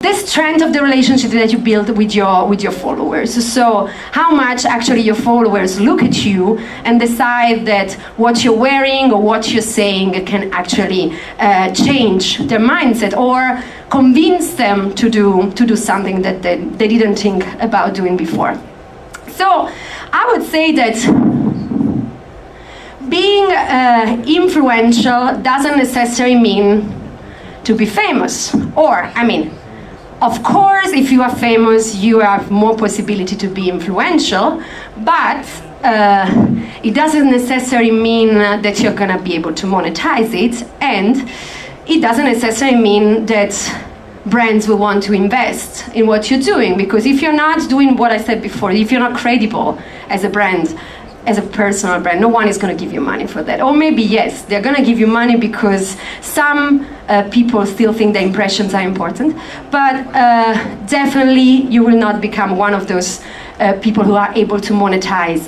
the strength of the relationship that you build with your followers. So how much actually your followers look at you and decide that what you're wearing or what you're saying can actually change their mindset or convince them to do something that they didn't think about doing before. So I would say that being influential doesn't necessarily mean to be famous. Or, I mean, of course, if you are famous, you have more possibility to be influential, but it doesn't necessarily mean that you're gonna be able to monetize it, and it doesn't necessarily mean that brands will want to invest in what you're doing, because if you're not doing what I said before, if you're not credible as a brand, as a personal brand, no one is going to give you money for that. Or maybe yes, they're going to give you money because some people still think the impressions are important, but definitely you will not become one of those people who are able to monetize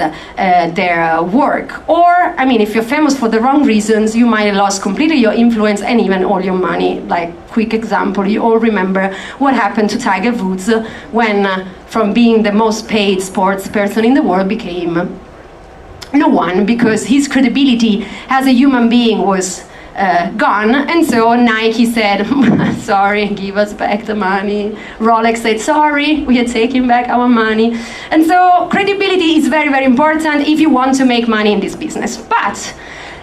their work. Or, I mean, if you're famous for the wrong reasons, you might have lost completely your influence and even all your money. Like, quick example, you all remember what happened to Tiger Woods when from being the most paid sports person in the world became no one, because his credibility as a human being was gone, and so Nike said, sorry, give us back the money. Rolex said, sorry, we are taking back our money. And so credibility is very, very important if you want to make money in this business. But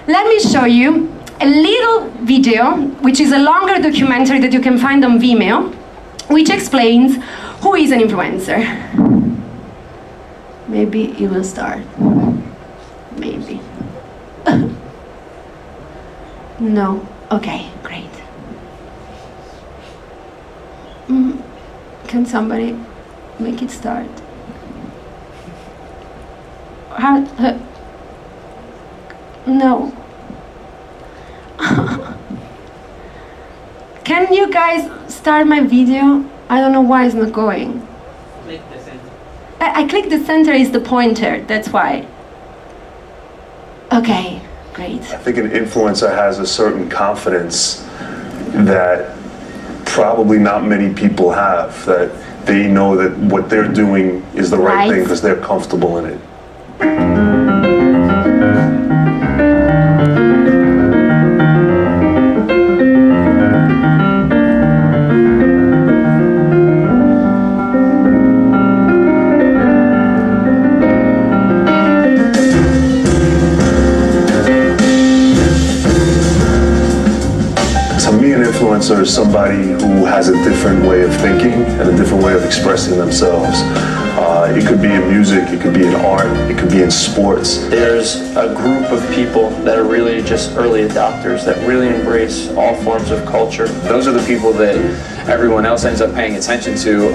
let me show you a little video, which is a longer documentary that you can find on Vimeo, which explains who is an influencer. Maybe it will start. Maybe. No. Okay, great. Can somebody make it start? How? No. Can you guys start my video? I don't know why it's not going. Click the center. I clicked the center is the pointer, that's why. Okay, great. I think an influencer has a certain confidence that probably not many people have, that they know that what they're doing is the right thing because they're comfortable in it. Influencer is somebody who has a different way of thinking and a different way of expressing themselves. It could be in music, it could be in art, it could be in sports. There's a group of people that are really just early adopters that really embrace all forms of culture. Those are the people that everyone else ends up paying attention to,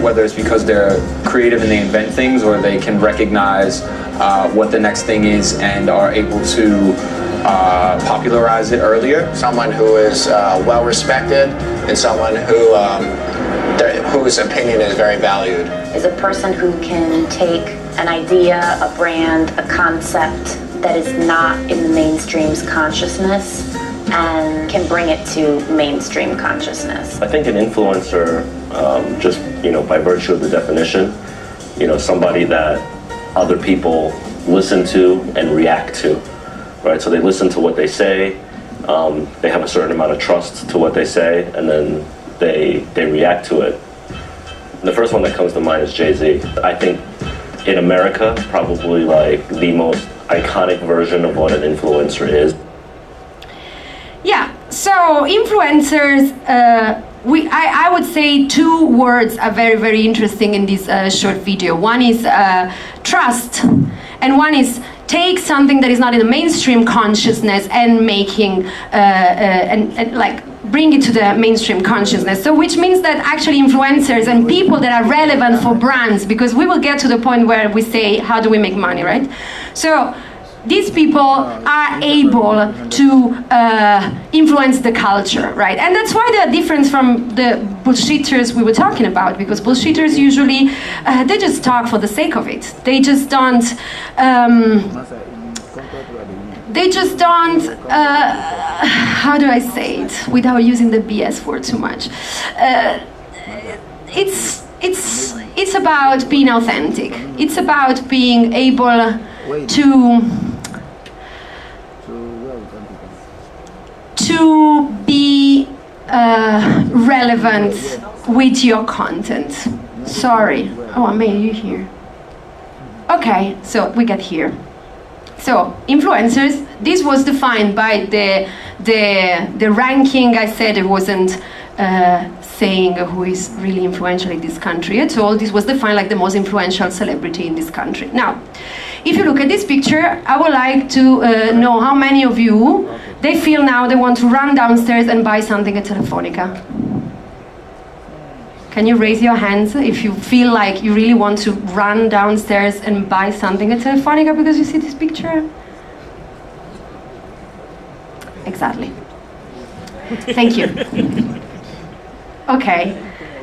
whether it's because they're creative and they invent things, or they can recognize what the next thing is and are able to popularize it earlier. Someone who is well respected and someone whose opinion is very valued. Is a person who can take an idea, a brand, a concept that is not in the mainstream's consciousness and can bring it to mainstream consciousness. I think an influencer, just by virtue of the definition, somebody that other people listen to and react to. Right, so they listen to what they say, they have a certain amount of trust to what they say, and then they react to it. The first one that comes to mind is Jay-Z. I think in America, probably like the most iconic version of what an influencer is. Yeah, so influencers, I would say two words are very, very interesting in this short video. One is trust, and one is take something that is not in the mainstream consciousness and making and like bring it to the mainstream consciousness. So which means that actually influencers and people that are relevant for brands, because we will get to the point where we say, how do we make money, right? So these people are able to influence the culture, right? And that's why they're different from the bullshitters we were talking about, because bullshitters usually, they just talk for the sake of it. They just don't, how do I say it without using the BS word too much? it's about being authentic. It's about being able to be relevant with your content. Sorry. Oh, Amaya, you here? Okay, so we get here. So influencers. This was defined by the ranking. I said it wasn't saying who is really influential in this country at all. This was defined like the most influential celebrity in this country. Now, if you look at this picture, I would like to know how many of you, they feel now they want to run downstairs and buy something at Telefonica. Can you raise your hands if you feel like you really want to run downstairs and buy something at Telefonica because you see this picture? Exactly. Thank you. Okay,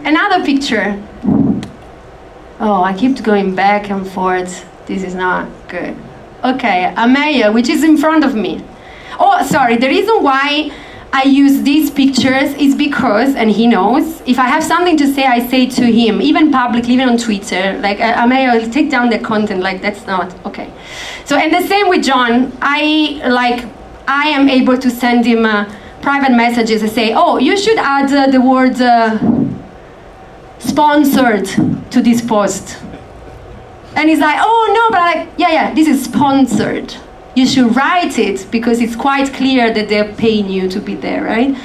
another picture. Oh, I keep going back and forth. This is not good. Okay, Amaya, which is in front of me. Oh, sorry, the reason why I use these pictures is because, and he knows, if I have something to say, I say to him, even publicly, even on Twitter, like, Amaya, I'll take down the content, like, that's not, okay. So, and the same with John, I am able to send him private messages and say, oh, you should add the word sponsored to this post. And he's like, oh no, but I'm like, yeah, this is sponsored. You should write it because it's quite clear that they're paying you to be there, right?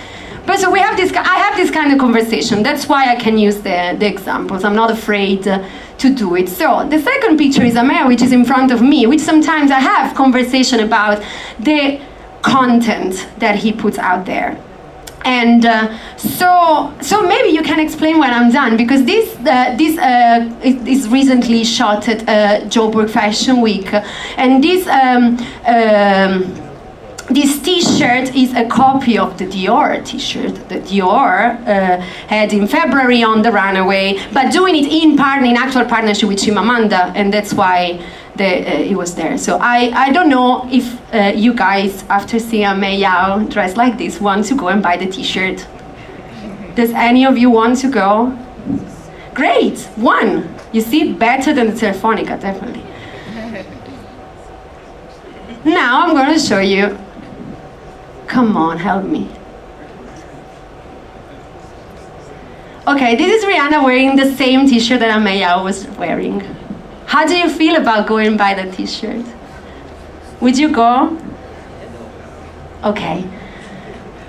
But so I have this kind of conversation. That's why I can use the examples. I'm not afraid to do it. So the second picture is Amaya, which is in front of me, which sometimes I have conversation about the content that he puts out there. And so maybe you can explain when I'm done, because this is recently shot at Joburg Fashion Week, and this T-shirt is a copy of the Dior T-shirt that Dior had in February on the runway, but doing it in actual partnership with Chimamanda, and that's why it was there. So I don't know if you guys, after seeing Amaya dressed like this, want to go and buy the T-shirt. Does any of you want to go? Great, one. You see, better than the Telefonica, definitely. Now I'm going to show you. Come on, help me. Okay, this is Rihanna wearing the same T-shirt that Amaya was wearing. How do you feel about going by the T-shirt? Would you go? Okay.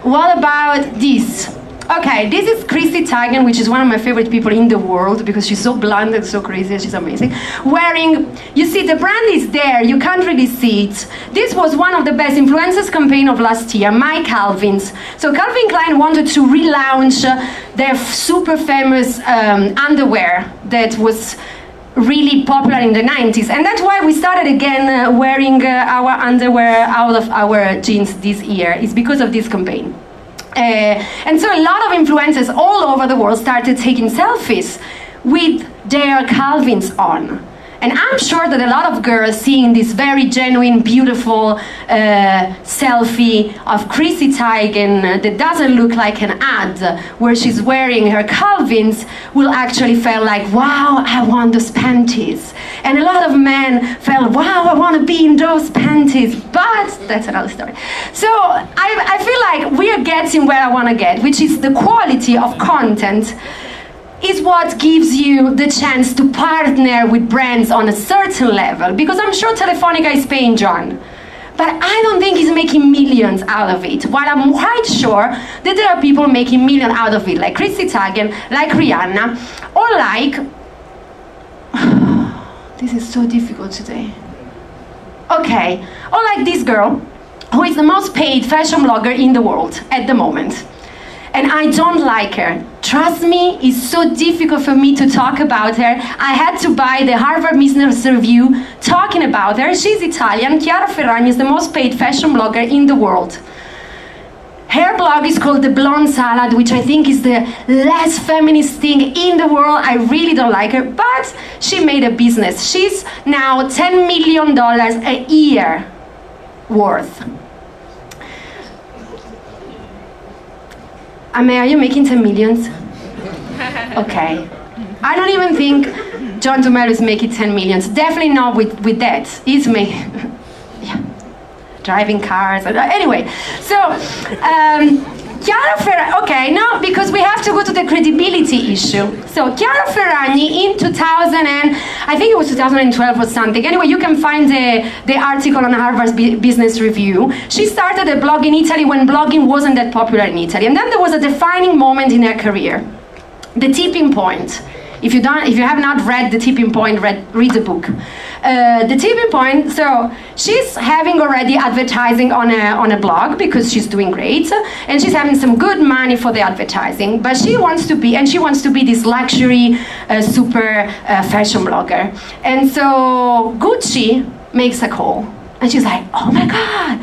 What about this? Okay, this is Chrissy Teigen, which is one of my favorite people in the world because she's so blunt and so crazy, she's amazing. Wearing, you see, the brand is there, you can't really see it. This was one of the best influencers campaign of last year, My Calvin's. So Calvin Klein wanted to relaunch their super famous underwear that was really popular in the 90s, and that's why we started again wearing our underwear out of our jeans this year. It's because of this campaign. And so a lot of influencers all over the world started taking selfies with their Calvins on. And I'm sure that a lot of girls seeing this very genuine, beautiful selfie of Chrissy Teigen that doesn't look like an ad, where she's wearing her Calvins, will actually feel like, wow, I want those panties. And a lot of men felt, wow, I want to be in those panties. But that's another story. So I feel like we are getting where I want to get, which is the quality of content is what gives you the chance to partner with brands on a certain level. Because I'm sure Telefonica is paying John, but I don't think he's making millions out of it. While I'm quite sure that there are people making millions out of it, like Chrissy Teigen, like Rihanna, or like... This is so difficult today. Okay, or like this girl, who is the most paid fashion blogger in the world at the moment. And I don't like her. Trust me, it's so difficult for me to talk about her. I had to buy the Harvard Business Review talking about her. She's Italian. Chiara Ferragni is the most paid fashion blogger in the world. Her blog is called The Blonde Salad, which I think is the less feminist thing in the world. I really don't like her, but she made a business. She's now $10 million a year worth. Amaya, are you making 10 millions? Okay. I don't even think John Dumelo is making 10 million. Definitely not with that. He's making, driving cars. Anyway, so Chiara Ferragni, okay, no, because we have to go to the credibility issue. So Chiara Ferragni in 2000 and I think it was 2012 or something. Anyway, you can find the article on Harvard's Business Review. She started a blog in Italy when blogging wasn't that popular in Italy. And then there was a defining moment in her career, the tipping point. If you have not read The Tipping Point, read the book. The Tipping Point, so she's having already advertising on a blog because she's doing great, and she's having some good money for the advertising, but she wants to be this luxury, super fashion blogger. And so Gucci makes a call, and she's like, oh my God,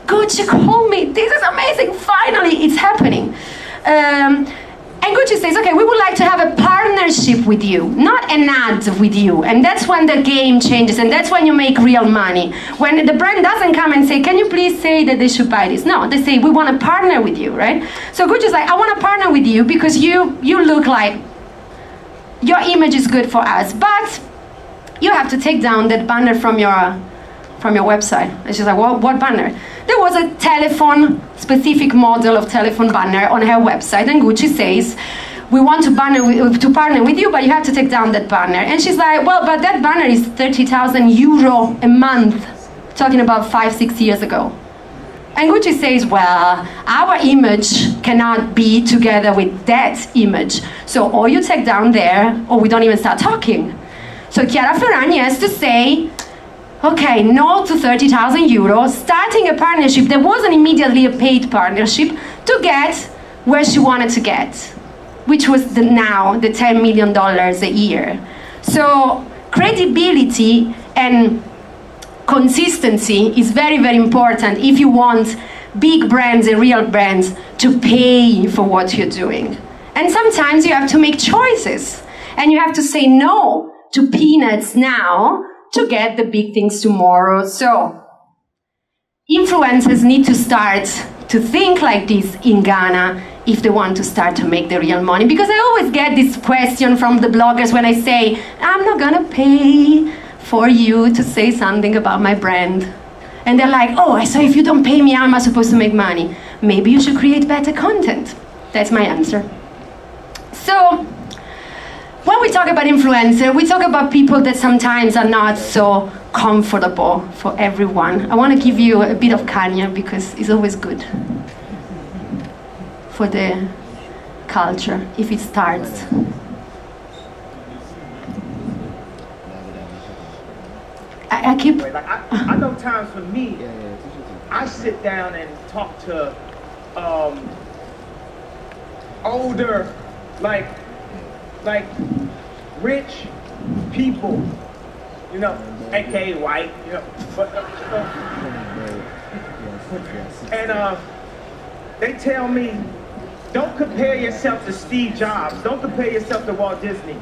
Gucci called me, this is amazing, finally it's happening. And Gucci says, okay, we would like to have a partnership with you, not an ad with you. And that's when the game changes, and that's when you make real money. When the brand doesn't come and say, can you please say that they should buy this? No, they say, we want to partner with you, right? So Gucci's like, I want to partner with you because you look like, your image is good for us, but you have to take down that banner from your website. And she's like, what banner? There was a specific model of telephone banner on her website, and Gucci says, we want to partner with you, but you have to take down that banner. And she's like, well, but that banner is 30,000 euro a month, talking about 5-6 years ago. And Gucci says, well, our image cannot be together with that image. So or you take down there, or we don't even start talking. So Chiara Ferragni has to say, okay, no to 30,000 euros, starting a partnership that wasn't immediately a paid partnership to get where she wanted to get, which was the $10 million a year. So credibility and consistency is very, very important if you want big brands and real brands to pay for what you're doing. And sometimes you have to make choices, and you have to say no to peanuts now to get the big things tomorrow. So influencers need to start to think like this in Ghana if they want to start to make the real money. Because I always get this question from the bloggers when I say, I'm not gonna pay for you to say something about my brand. And they're like, oh, so if you don't pay me, how am I supposed to make money? Maybe you should create better content. That's my answer. So when we talk about influencer, we talk about people that sometimes are not so comfortable for everyone. I want to give you a bit of Kanye because it's always good for the culture if it starts. I keep... I know times for me, I sit down and talk to older, like rich people, you know, aka white, you know, but and they tell me, don't compare yourself to Steve Jobs, don't compare yourself to Walt Disney.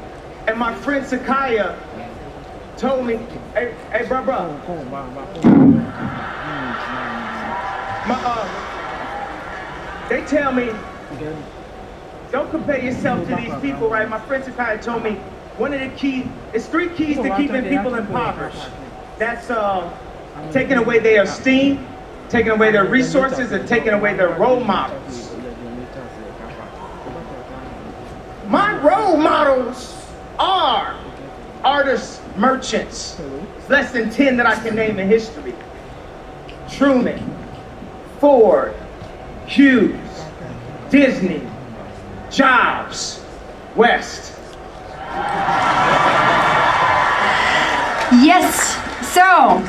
And my friend Sakaya told me, hey bro, they tell me, don't compare yourself to these people, right? My friend Sakai told me one of the keys, it's 3 keys to keeping people impoverished. That's taking away their esteem, taking away their resources, and taking away their role models. My role models are artists, merchants. Less than 10 that I can name in history. Truman, Ford, Hughes, Disney, Jobs, West. Yes, so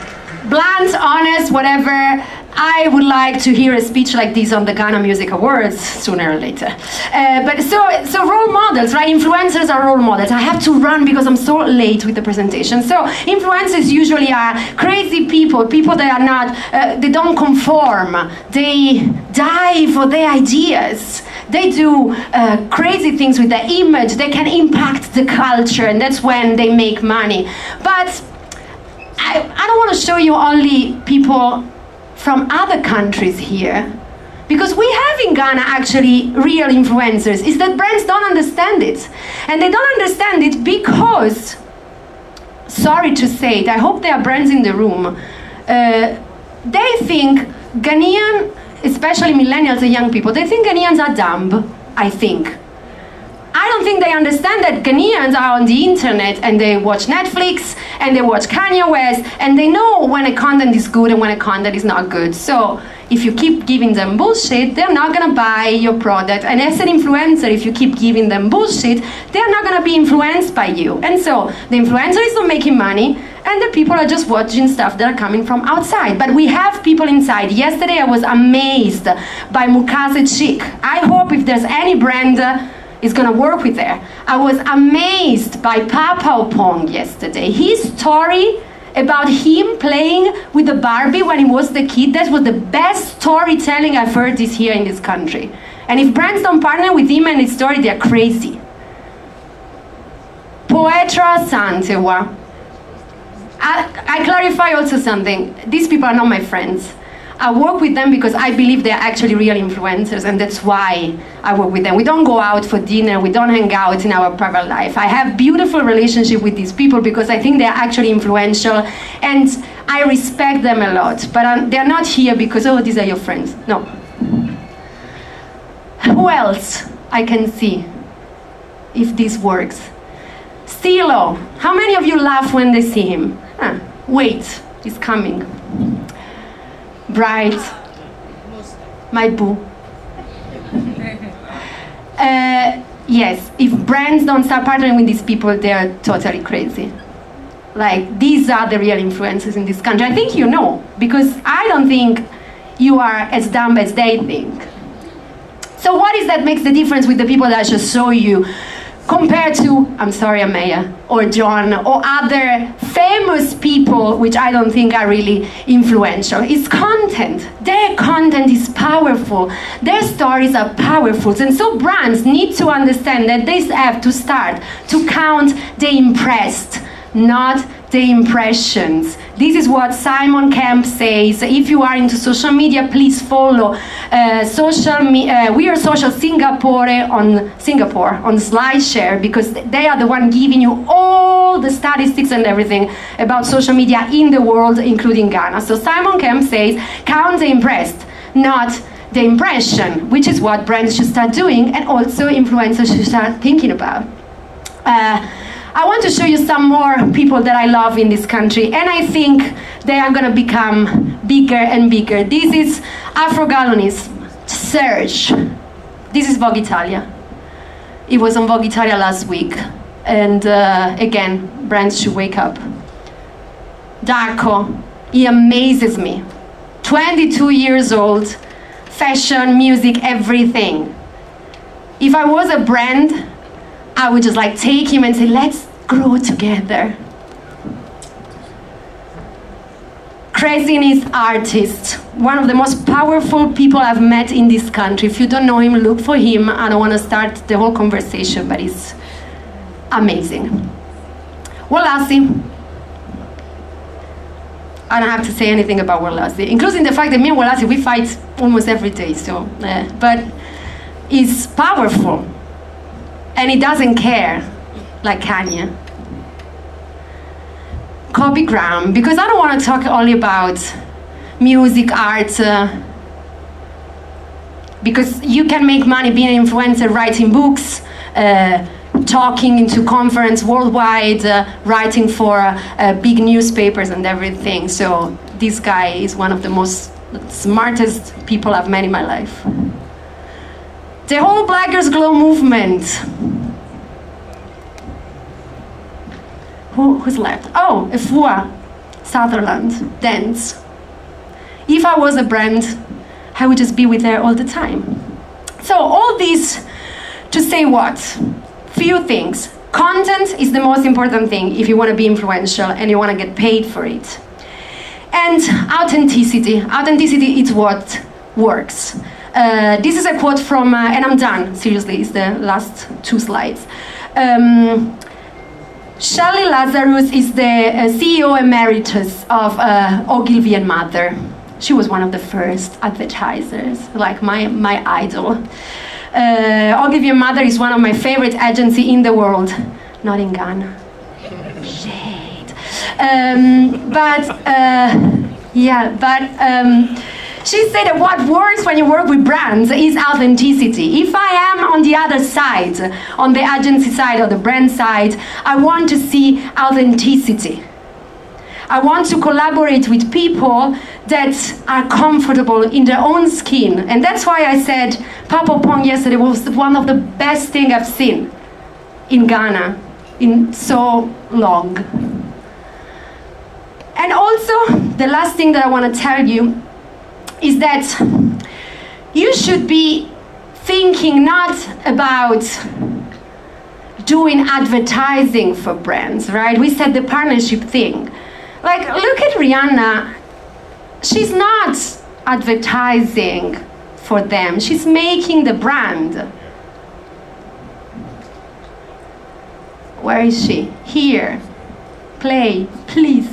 blunt, honest, whatever. I would like to hear a speech like this on the Ghana Music Awards sooner or later. But so role models, right? Influencers are role models. I have to run because I'm so late with the presentation. So influencers usually are crazy people that are not, they don't conform. They die for their ideas. They do crazy things with their image. They can impact the culture, and that's when they make money. But I don't want to show you only people from other countries here, Because we have in Ghana actually real influencers, is that brands don't understand it. And they don't understand it because, sorry to say it, I hope there are brands in the room, they think Ghanaian, especially millennials and young people, they think Ghanaians are dumb, I think. I don't think they understand that Ghanaians are on the internet and they watch Netflix and they watch Kanye West and they know when a content is good and when a content is not good. So if you keep giving them bullshit, they're not gonna buy your product. And as an influencer, if you keep giving them bullshit, they're not gonna be influenced by you. And so the influencer is not making money and the people are just watching stuff that are coming from outside. But we have people inside. Yesterday I was amazed by Mukase Chic. I hope if there's any brand is gonna work with there. I was amazed by Papa Opong yesterday. His story about him playing with the Barbie when he was the kid, that was the best storytelling I've heard this year in this country. And if brands don't partner with him and his story, they're crazy. Poetra Santewa. I clarify also something. These people are not my friends. I work with them because I believe they're actually real influencers, and that's why I work with them. We don't go out for dinner, we don't hang out in our private life. I have beautiful relationship with these people because I think they're actually influential, and I respect them a lot. But they're not here because, oh, these are your friends. No. Who else I can see if this works? Stilo. How many of you laugh when they see him? Wait, he's coming. Bright, my boo. Yes, if brands don't start partnering with these people, they're totally crazy. Like, these are the real influencers in this country. I think you know, because I don't think you are as dumb as they think. So what is that makes the difference with the people that I just saw you compared to, I'm sorry, Amaya, or John, or other famous people, which I don't think are really influential? It's content. Their content is powerful. Their stories are powerful. And so brands need to understand that they have to start to count the impressed, not the impressions. This is what Simon Kemp says. If you are into social media, please follow We Are Social Singapore on SlideShare, because they are the one giving you all the statistics and everything about social media in the world, including Ghana. So Simon Kemp says, count the impressed, not the impression, which is what brands should start doing, and also influencers should start thinking about. I want to show you some more people that I love in this country, and I think they are going to become bigger and bigger. This is Afro-Gallonese, Serge. This is Vogue Italia. It was on Vogue Italia last week, and again, brands should wake up. Darko, he amazes me. 22 years old, fashion, music, everything. If I was a brand, I would just like take him and say, let's grow together. Craziness artist, one of the most powerful people I've met in this country. If you don't know him, look for him. I don't want to start the whole conversation, but he's amazing. Walassi. I don't have to say anything about Walassi, including the fact that me and Walassi, we fight almost every day. So, but he's powerful. And he doesn't care, like Kanye. Kobe Graham, because I don't want to talk only about music, art, because you can make money being an influencer, writing books, talking into conference worldwide, writing for big newspapers and everything. So this guy is one of the most smartest people I've met in my life. The whole Black Girls Glow movement. Who's left? Oh, Efua Sutherland, dance. If I was a brand, I would just be with her all the time. So all this to say what? Few things. Content is the most important thing if you want to be influential and you want to get paid for it. And authenticity. Authenticity is what works. This is a quote from, and I'm done, seriously, it's the last 2 slides. Shelley Lazarus is the CEO Emeritus of Ogilvy & Mather. She was one of the first advertisers, like my idol. Ogilvy and Mather is one of my favorite agencies in the world, not in Ghana. Shade. She said that what works when you work with brands is authenticity. If I am on the other side, on the agency side or the brand side, I want to see authenticity. I want to collaborate with people that are comfortable in their own skin. And that's why I said Papa Pong yesterday was one of the best things I've seen in Ghana in so long. And also, the last thing that I want to tell you is that you should be thinking not about doing advertising for brands, right? We said the partnership thing. Like, look at Rihanna. She's not advertising for them. She's making the brand. Where is she? Here. Play, please.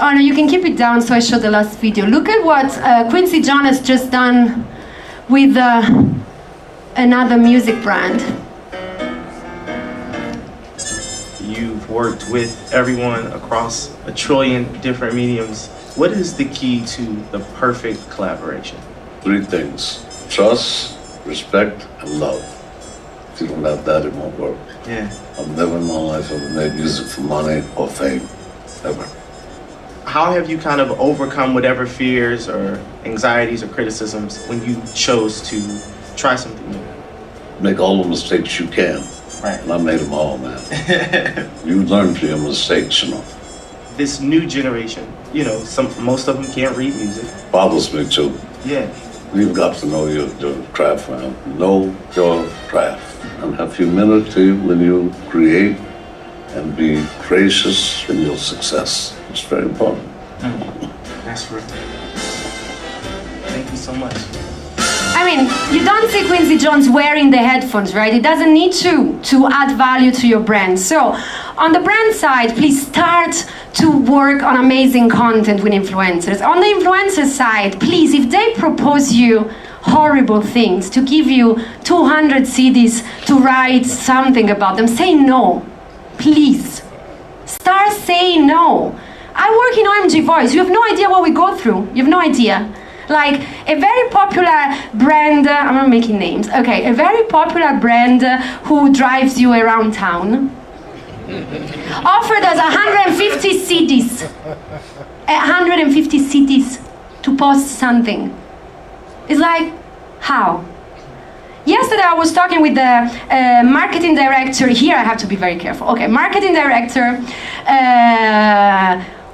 Oh no, you can keep it down so I show the last video. Look at what Quincy Jones has just done with another music brand. You've worked with everyone across 1 trillion different mediums. What is the key to the perfect collaboration? 3 things: trust, respect, and love. If you don't have that, it won't work. Yeah. I've never in my life ever made music for money or fame, ever. How have you kind of overcome whatever fears or anxieties or criticisms when you chose to try something new? Make all the mistakes you can. Right. And I made them all, man. You learn from your mistakes, you know. This new generation, you know, most of them can't read music. Bothers me too. Yeah. You've got to know your craft, man. Know your craft. And have humility when you create, and be gracious in your success. It's very important. That's right. Thank you so much. I mean, you don't see Quincy Jones wearing the headphones, right? It doesn't need to add value to your brand. So, on the brand side, please start to work on amazing content with influencers. On the influencer side, please, if they propose you horrible things, to give you 200 CDs to write something about them, say no. Please. Start saying no. I work in OMG Voice. You have no idea what we go through. You have no idea. Like, a very popular brand, I'm not making names. Okay, a very popular brand who drives you around town offered us 150 CDs. 150 CDs to post something. It's like, how? Yesterday I was talking with the marketing director, here I have to be very careful. Okay, marketing director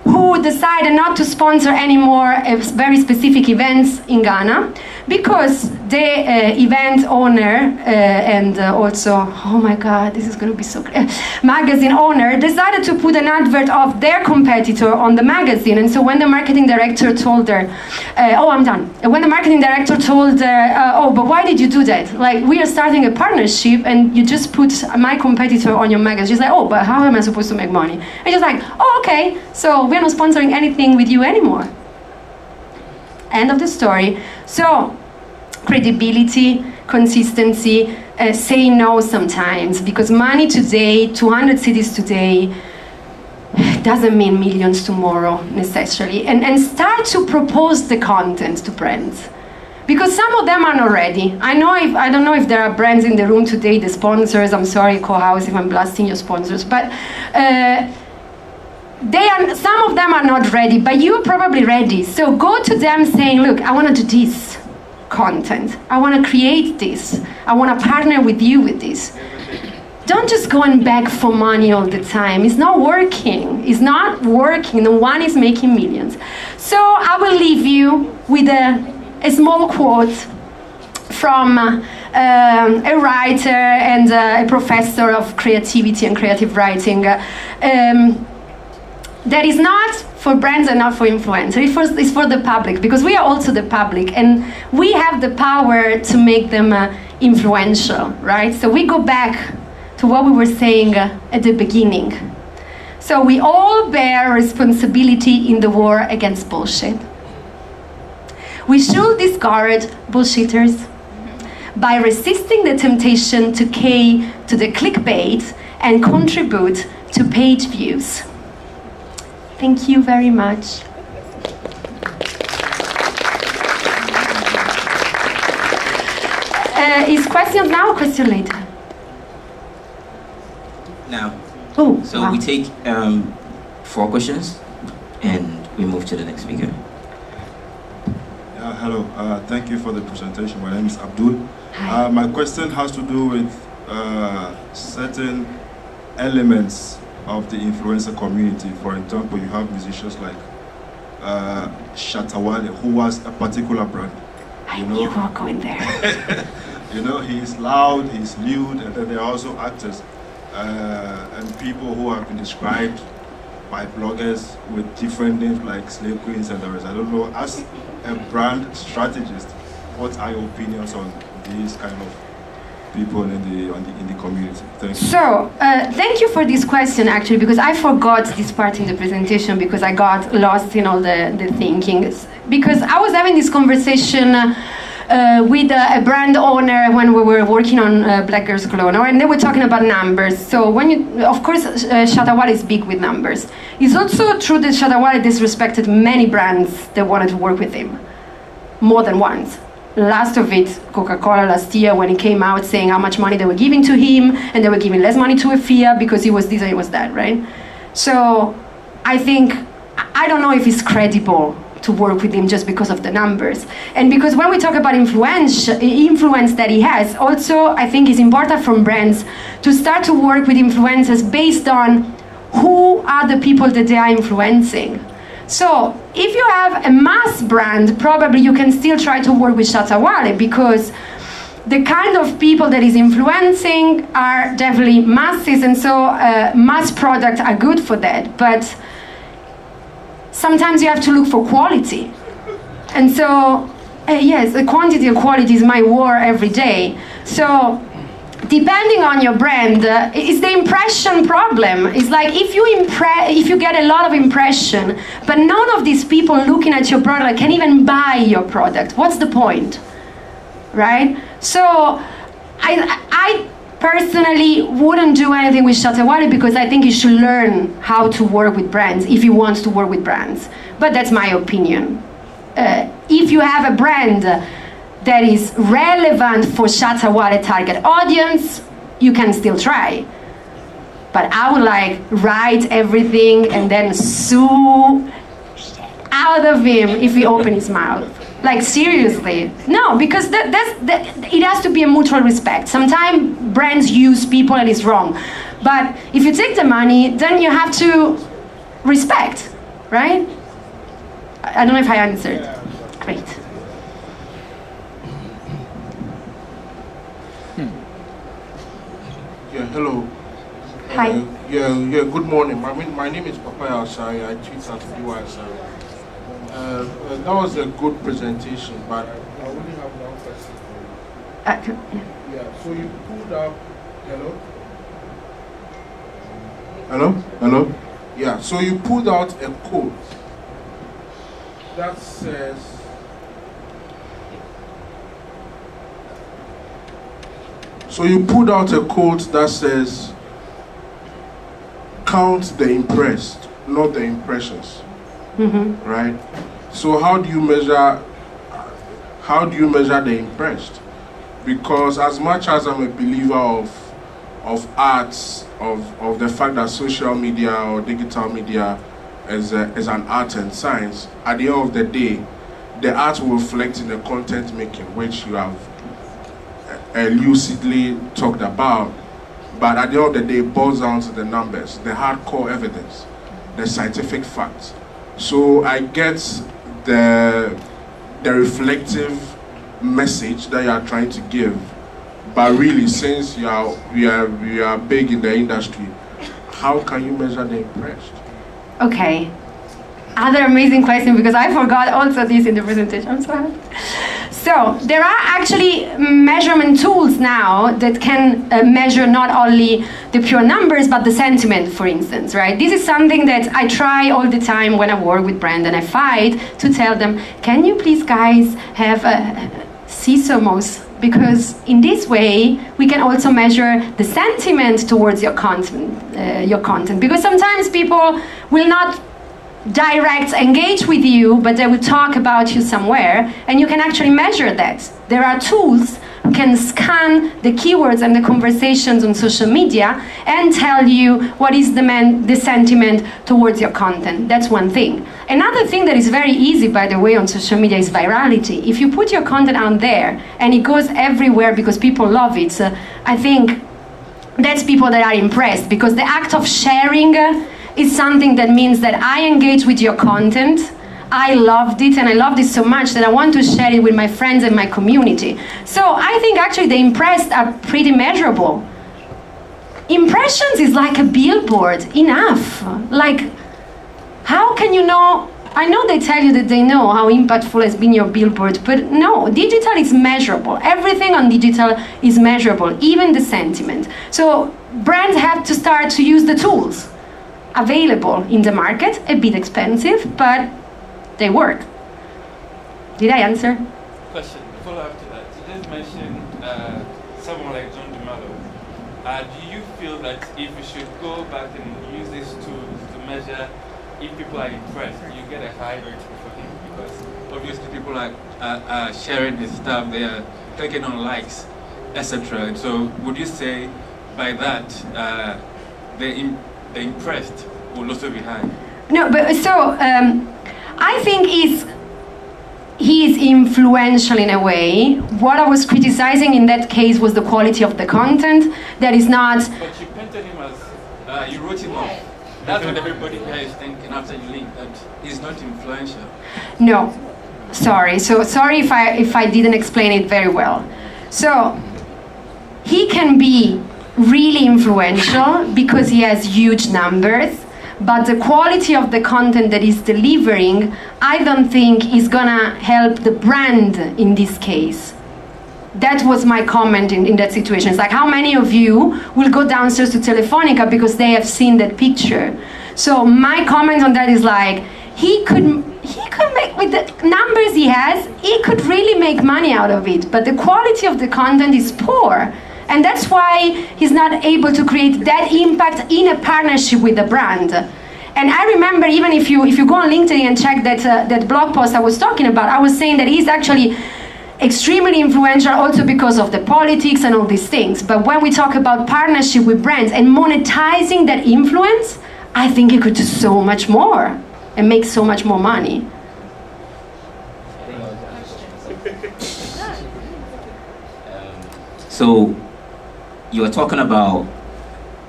who decided not to sponsor anymore very specific events in Ghana because the event owner and also, oh my God, this is going to be so great, magazine owner decided to put an advert of their competitor on the magazine. And so when the marketing director told her, oh, I'm done. When the marketing director told her, oh, but why did you do that? Like, we are starting a partnership and you just put my competitor on your magazine. She's like, oh, but how am I supposed to make money? And she's like, oh, okay, so we're not sponsoring anything with you anymore. End of the story. So, credibility, consistency, say no sometimes, because money today, 200 cities today, doesn't mean millions tomorrow necessarily. And start to propose the content to brands. Because some of them are not ready. I don't know if there are brands in the room today, the sponsors. I'm sorry, Co-House, if I'm blasting your sponsors, but some of them are not ready. But you're probably ready. So go to them saying, "Look, I want to do this content. I want to create this. I want to partner with you with this." Don't just go and beg for money all the time. It's not working. It's not working. No one is making millions. So I will leave you with a small quote from a writer and a professor of creativity and creative writing that is not for brands and not for influencers. It's for the public, because we are also the public and we have the power to make them influential, right? So we go back to what we were saying at the beginning. So we all bear responsibility in the war against bullshit. We should discourage bullshitters by resisting the temptation to cave to the clickbait and contribute to page views. Thank you very much. Is question now or question later? Now. Oh, so wow. we take 4 questions and we move to the next speaker. Hello, thank you for the presentation. My name is Abdul. My question has to do with certain elements of the influencer community. For example, you have musicians like Shatta Wale, who has a particular brand. I knew you were going there. You know, he's loud, he's lewd, and then there are also actors and people who have been described by bloggers with different names like Slave Queens and the rest. I don't know, as a brand strategist, what are your opinions on these kind of people in the community? Thank you. So, thank you for this question actually, because I forgot this part in the presentation because I got lost in all the thinking. Because I was having this conversation with a brand owner when we were working on Black Girls Glow, and they were talking about numbers. So when you, of course, Shatta Wale is big with numbers. It's also true that Shatta Wale disrespected many brands that wanted to work with him, more than once. Last of it, Coca-Cola last year, when he came out saying how much money they were giving to him, and they were giving less money to Efia because he was this and he was that, right? So I think, I don't know if it's credible to work with him just because of the numbers. And because when we talk about influence that he has, also I think it's important for brands to start to work with influencers based on who are the people that they are influencing. So if you have a mass brand, probably you can still try to work with Shatta Wale because the kind of people that he's influencing are definitely masses, and so mass products are good for that. But sometimes you have to look for quality. And so, yes, the quantity and quality is my war every day. So, depending on your brand, it's the impression problem. It's like if you get a lot of impression, but none of these people looking at your product can even buy your product, what's the point, right? So, I personally wouldn't do anything with Shatta Wale because I think he should learn how to work with brands if he wants to work with brands. But that's my opinion. If you have a brand that is relevant for Shatta Wale target audience, you can still try. But I would write everything and then sue out of him if he opens his mouth. Seriously. No, because it has to be a mutual respect. Sometimes brands use people and it's wrong. But if you take the money, then you have to respect, right? I don't know if I answered. Great. Yeah, hello. Hi. Yeah, good morning. My name is Papaya Asari. I tweet at UI Asari. That was a good presentation, but I only have one question for you. Yeah, so you pulled up, hello? Yeah, so you pulled out a quote that says, count the impressed, not the impressions. Mm-hmm. Right? So how do you measure how do you measure the impressed? Because as much as I'm a believer of arts, of the fact that social media or digital media is an art and science, at the end of the day, the art will reflect in the content making, which you have lucidly talked about. But at the end of the day, it boils down to the numbers, the hardcore evidence, the scientific facts. So I get the reflective message that you are trying to give. But really, since we are big in the industry, how can you measure the impressed? Okay. Other amazing question, because I forgot also this in the presentation. I'm sorry. So there are actually measurement tools now that can measure not only the pure numbers but the sentiment, for instance, right? This is something that I try all the time when I work with brands and I fight to tell them, can you please guys have CSOMOS? Because in this way we can also measure the sentiment towards your content. Because sometimes people will not direct engage with you, but they will talk about you somewhere, and you can actually measure that. There are tools who can scan the keywords and the conversations on social media and tell you what is the sentiment towards your content. That's one thing. Another thing that is very easy, by the way, on social media is virality. If you put your content out there and it goes everywhere because people love it, I think that's people that are impressed, because the act of sharing is something that means that I engage with your content, I loved it, and I loved it so much that I want to share it with my friends and my community. So I think actually the impressed are pretty measurable. Impressions is like a billboard, enough. Like, how can you know? I know they tell you that they know how impactful has been your billboard, but no, digital is measurable. Everything on digital is measurable, even the sentiment. So brands have to start to use the tools available in the market, a bit expensive, but they work. Did I answer? Question, follow up to that. You just mentioned someone like John DeMello. Do you feel that if you should go back and use these tools to measure if people are impressed, you get a high rating for him? Because obviously people are sharing his stuff, they are clicking on likes, etc. So would you say by that the impressed will also be high? No, but so I think he is influential in a way. What I was criticizing in that case was the quality of the content. That is not. But you painted him as you wrote him off. That's what everybody here is thinking after you link, that he's not influential. No, sorry. So sorry if I didn't explain it very well. So he can be really influential because he has huge numbers, but the quality of the content that he's delivering, I don't think is gonna help the brand in this case. That was my comment in that situation. It's like, how many of you will go downstairs to Telefonica because they have seen that picture? So my comment on that is like, he could make, with the numbers he has, he could really make money out of it, but the quality of the content is poor. And that's why he's not able to create that impact in a partnership with the brand. And I remember, even if you go on LinkedIn and check that blog post I was talking about, I was saying that he's actually extremely influential also because of the politics and all these things. But when we talk about partnership with brands and monetizing that influence, I think he could do so much more and make so much more money. So you are talking about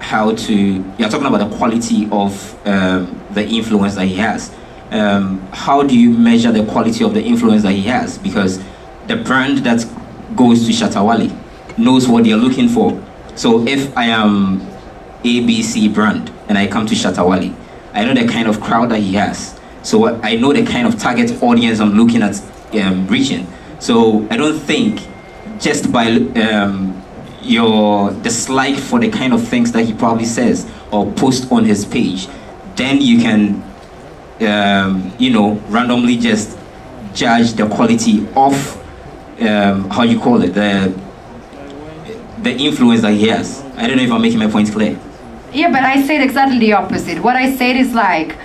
you're talking about the quality of the influence that he has. How do you measure the quality of the influence that he has? Because the brand that goes to Shatawali knows what they're looking for. So if I am ABC brand and I come to Shatawali, I know the kind of crowd that he has. So I know the kind of target audience I'm looking at reaching. So I don't think just by your dislike for the kind of things that he probably says or post on his page, then you can randomly just judge the quality of how you call it, the influence that he has. I don't know if I'm making my point clear. Yeah, but I said exactly the opposite. What I said is like,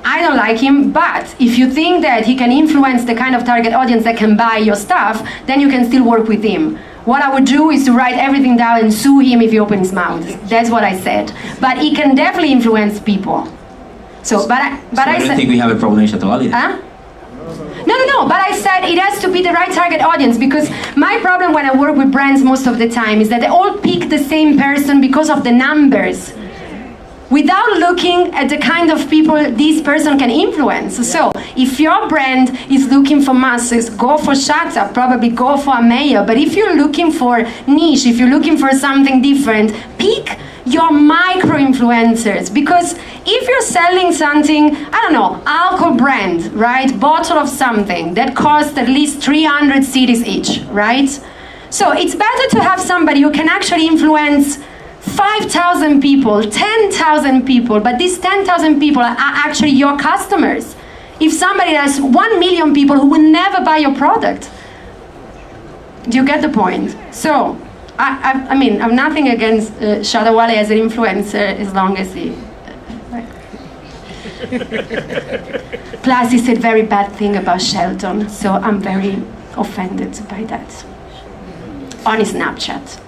I don't like him, but if you think that he can influence the kind of target audience that can buy your stuff, then you can still work with him. What I would do is to write everything down and sue him if he opens his mouth. That's what I said. But he can definitely influence people. So, I don't think we have a problem in Shatawale. Huh? No, but I said it has to be the right target audience, because my problem when I work with brands most of the time is that they all pick the same person because of the numbers, without looking at the kind of people this person can influence. So, if your brand is looking for masses, go for Shatta, probably go for a mayor. But if you're looking for niche, if you're looking for something different, pick your micro-influencers. Because if you're selling something, I don't know, alcohol brand, right? Bottle of something that costs at least 300 cities each, right? So it's better to have somebody who can actually influence 5,000 people, 10,000 people, but these 10,000 people are actually your customers. If somebody has 1 million people who will never buy your product, do you get the point? So, I mean, I'm nothing against Shatawale as an influencer, as long as he... Plus, he said very bad thing about Shelton, so I'm very offended by that. On his Snapchat.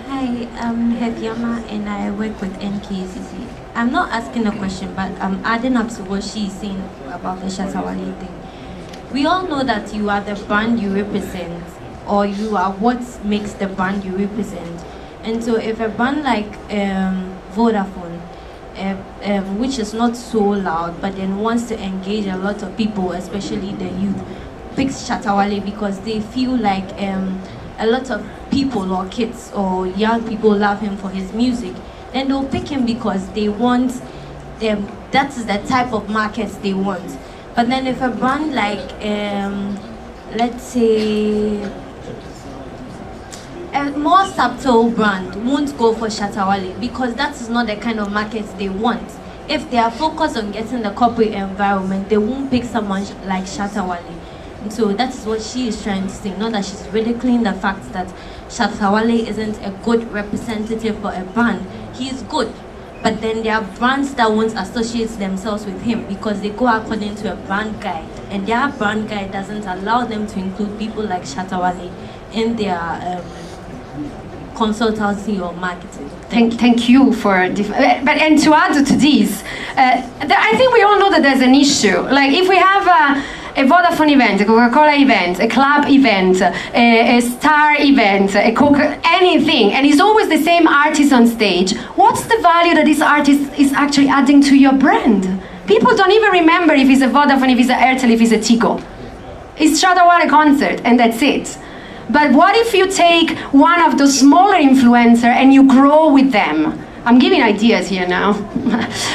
Hi, I'm Hediama and I work with NKCC. I'm not asking a question, but I'm adding up to what she's saying about the Shatawale thing. We all know that you are the brand you represent, or you are what makes the brand you represent. And so if a brand like Vodafone, which is not so loud, but then wants to engage a lot of people, especially the youth, picks Shatawale because they feel like a lot of people or kids or young people love him for his music, then they'll pick him because they want that's the type of markets they want. But then if a brand like let's say a more subtle brand won't go for Shatawale because that is not the kind of markets they want. If they are focused on getting the corporate environment, they won't pick someone like Shatawale. So that's what she is trying to say, not that she's ridiculing the fact that Shatawale isn't a good representative for a brand. He is good, but then there are brands that won't associate themselves with him because they go according to a brand guide, and their brand guide doesn't allow them to include people like Shatawale in their consultancy or marketing. Thank you for, and to add to this, I think we all know that there's an issue. Like if we have a Vodafone event, a Coca-Cola event, a club event, a star event, anything, and it's always the same artist on stage, what's the value that this artist is actually adding to your brand? People don't even remember if it's a Vodafone, if it's a Airtel, if it's a Tigo. It's Shatawale concert, and that's it. But what if you take one of those smaller influencers and you grow with them? I'm giving ideas here now.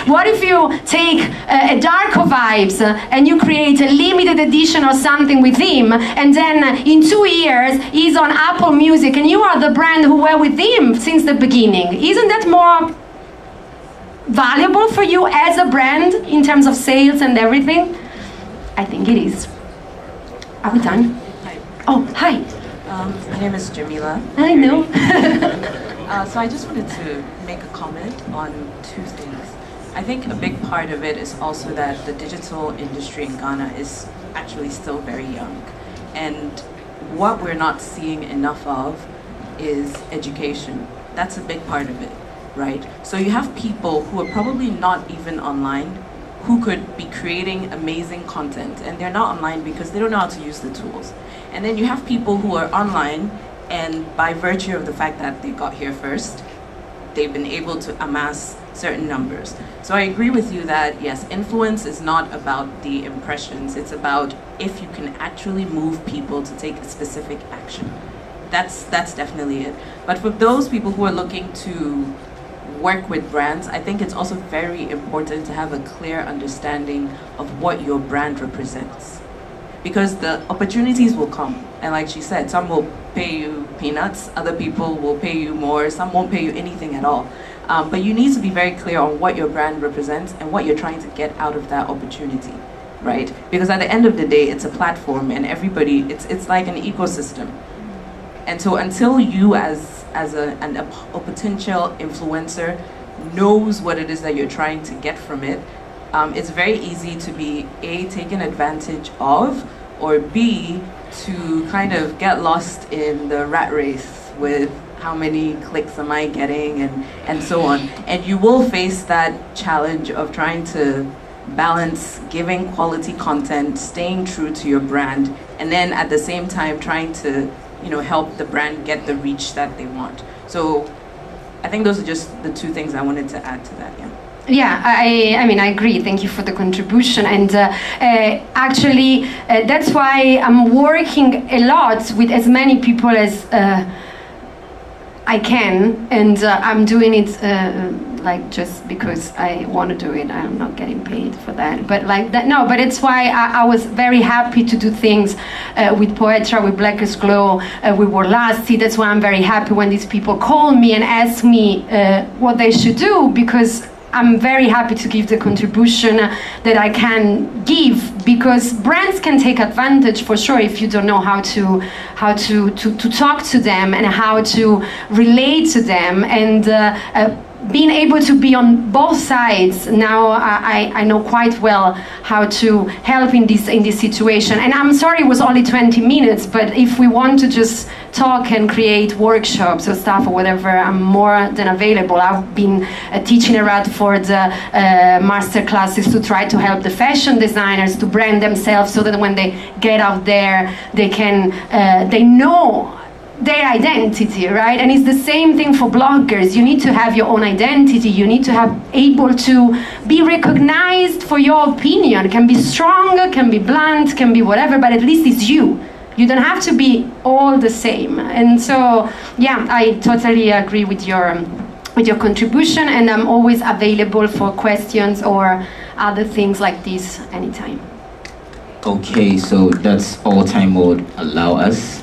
What if you take a Darko Vibes and you create a limited edition or something with him, and then in 2 years he's on Apple Music and you are the brand who were with him since the beginning? Isn't that more valuable for you as a brand in terms of sales and everything? I think it is. Are we done? Hi. Oh, hi. My name is Jamila. I know. So I just wanted to make a comment on two things. I think a big part of it is also that the digital industry in Ghana is actually still very young. And what we're not seeing enough of is education. That's a big part of it, right? So you have people who are probably not even online who could be creating amazing content, and they're not online because they don't know how to use the tools. And then you have people who are online, and by virtue of the fact that they got here first, they've been able to amass certain numbers. So I agree with you that yes, influence is not about the impressions, it's about if you can actually move people to take a specific action. That's definitely it. But for those people who are looking to work with brands, I think it's also very important to have a clear understanding of what your brand represents. Because the opportunities will come, and like she said, some will pay you peanuts, other people will pay you more, some won't pay you anything at all. But you need to be very clear on what your brand represents and what you're trying to get out of that opportunity, right? Because at the end of the day, it's a platform, and everybody, it's like an ecosystem. And so until you as a potential influencer knows what it is that you're trying to get from it, it's very easy to be A, taken advantage of, or B, to kind of get lost in the rat race with how many clicks am I getting and so on. And you will face that challenge of trying to balance giving quality content, staying true to your brand, and then at the same time trying to, help the brand get the reach that they want. So I think those are just the two things I wanted to add to that, yeah. Yeah, I mean, I agree. Thank you for the contribution. And actually, that's why I'm working a lot with as many people as I can. And I'm doing it like just because I want to do it. I'm not getting paid for that. But like that, no, but it's why I was very happy to do things with Poetra, with Blackest Glow, with Warlasti. That's why I'm very happy when these people call me and ask me what they should do, because I'm very happy to give the contribution that I can give, because brands can take advantage for sure if you don't know how to talk to them and how to relate to them, and being able to be on both sides. Now I know quite well how to help in this situation. And I'm sorry it was only 20 minutes, but if we want to just talk and create workshops or stuff or whatever, I'm more than available. I've been teaching at Radford master classes to try to help the fashion designers to brand themselves so that when they get out there, they can they know their identity, right? And it's the same thing for bloggers. You need to have your own identity. You need to have able to be recognized for your opinion. It can be strong, can be blunt, can be whatever, but at least it's you. You don't have to be all the same. And so, yeah, I totally agree with your contribution, and I'm always available for questions or other things like this anytime. Okay, so that's all time would allow us.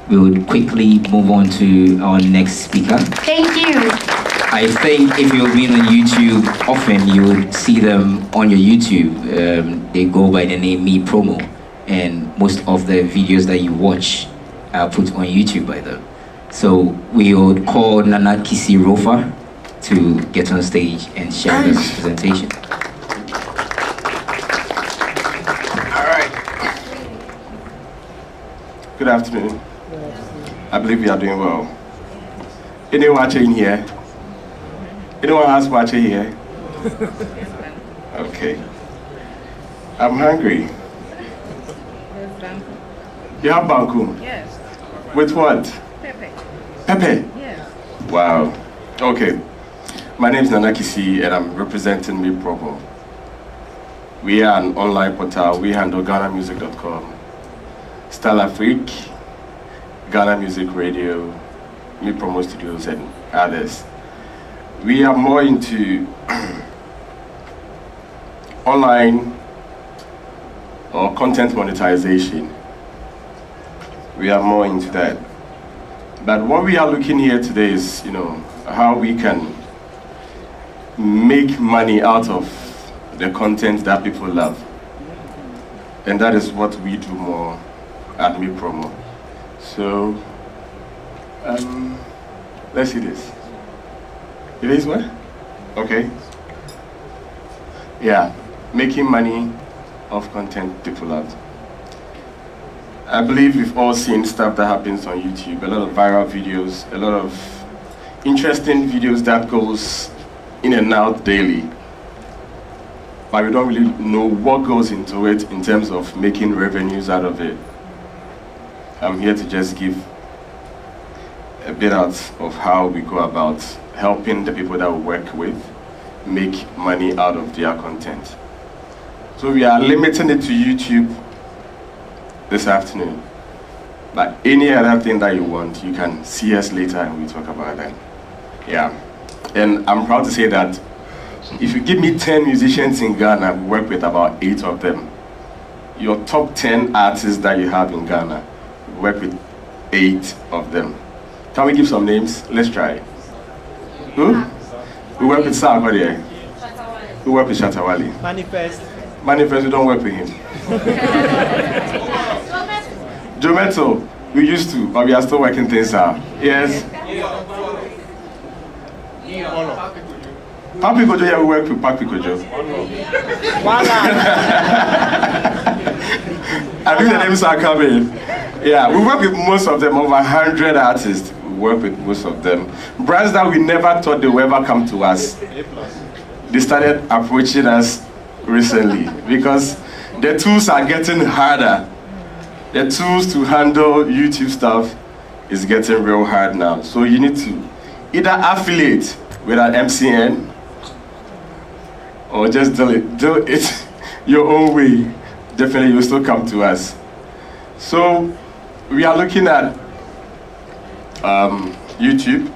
We would quickly move on to our next speaker. Thank you. I think if you've been on YouTube often, you would see them on your YouTube. They go by the name Me Promo, and most of the videos that you watch are put on YouTube by them. So we would call Nana Kisi Rofa to get on stage and share this presentation. Good afternoon. I believe you are doing well. Anyone watching here? Anyone else watching here? Okay. I'm hungry. You have banku? Yes. With what? Pepe. Pepe? Yes. Wow. Okay. My name is Nana Kisi and I'm representing Me Promo. We are an online portal. We handle GhanaMusic.com. Style Afrique, Ghana Music Radio, Me Promo Studios, and others. We are more into online or content monetization. We are more into that. But what we are looking here today is, how we can make money out of the content that people love. And that is what we do more at Me Promo. So, let's see this. It is what? Okay. Yeah, making money off content people love. I believe we've all seen stuff that happens on YouTube, a lot of viral videos, a lot of interesting videos that goes in and out daily. But we don't really know what goes into it in terms of making revenues out of it. I'm here to just give a bit out of how we go about helping the people that we work with make money out of their content. So we are limiting it to YouTube this afternoon. But any other thing that you want, you can see us later and we talk about that. Yeah. And I'm proud to say that if you give me 10 musicians in Ghana, we work with about 8 of them. Your top 10 artists that you have in Ghana, work with 8 of them. Can we give some names? Let's try. Who? We work with Sarkodie. We work with Shatawali. Manifest. Manifest, we don't work with him. Jometo, we used to, but we are still working things out. Yes? Papi Kojo, yeah, we work with Papi Kojo. I think the names are coming. Yeah, we work with most of them, over 100 artists. We work with most of them. Brands that we never thought they would ever come to us. They started approaching us recently because the tools are getting harder. The tools to handle YouTube stuff is getting real hard now. So you need to either affiliate with an MCN or just do it your own way. Definitely you'll still come to us. So we are looking at YouTube.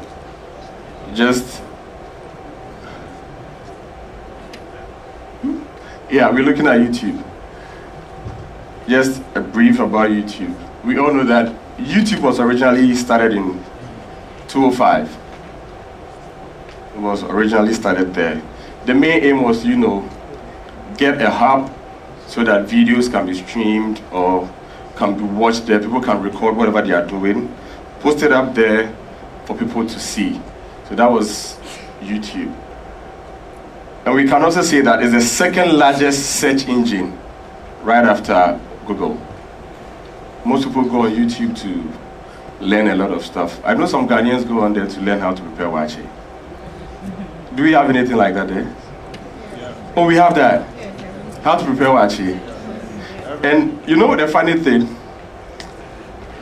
We're looking at YouTube. Just a brief about YouTube. We all know that YouTube was originally started in 2005. It was originally started there. The main aim was, get a hub so that videos can be streamed or can be watched there. People can record whatever they are doing, post it up there for people to see. So that was YouTube. And we can also say that it's the second largest search engine right after Google. Most people go on YouTube to learn a lot of stuff. I know some Ghanaians go on there to learn how to prepare wache. Do we have anything like that there? Yeah. Oh, we have that. How to prepare wache. And you know the funny thing?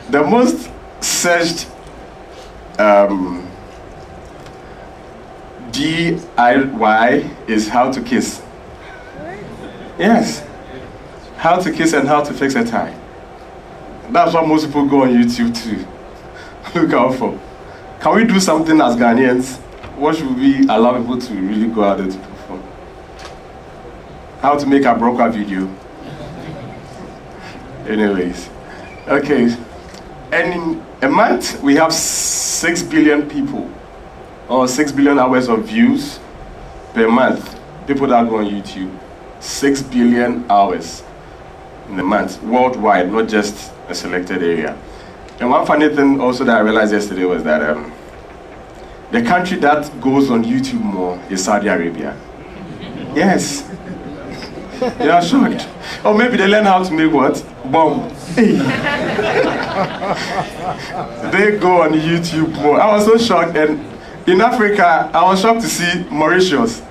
The most searched DIY is how to kiss. Yes. How to kiss and how to fix a tie. That's what most people go on YouTube to look out for. Can we do something as Ghanaians? What should we allow people to really go out there to perform? How to make a broker video. Anyways. Okay. And in a month, we have 6 billion people, or 6 billion hours of views per month. People that go on YouTube. 6 billion hours in a month, worldwide, not just a selected area. And one funny thing also that I realized yesterday was that the country that goes on YouTube more is Saudi Arabia. Yes. They are shocked. Or maybe they learn how to make what? Bomb. They go on YouTube more. I was so shocked. And in Africa, I was shocked to see Mauritius.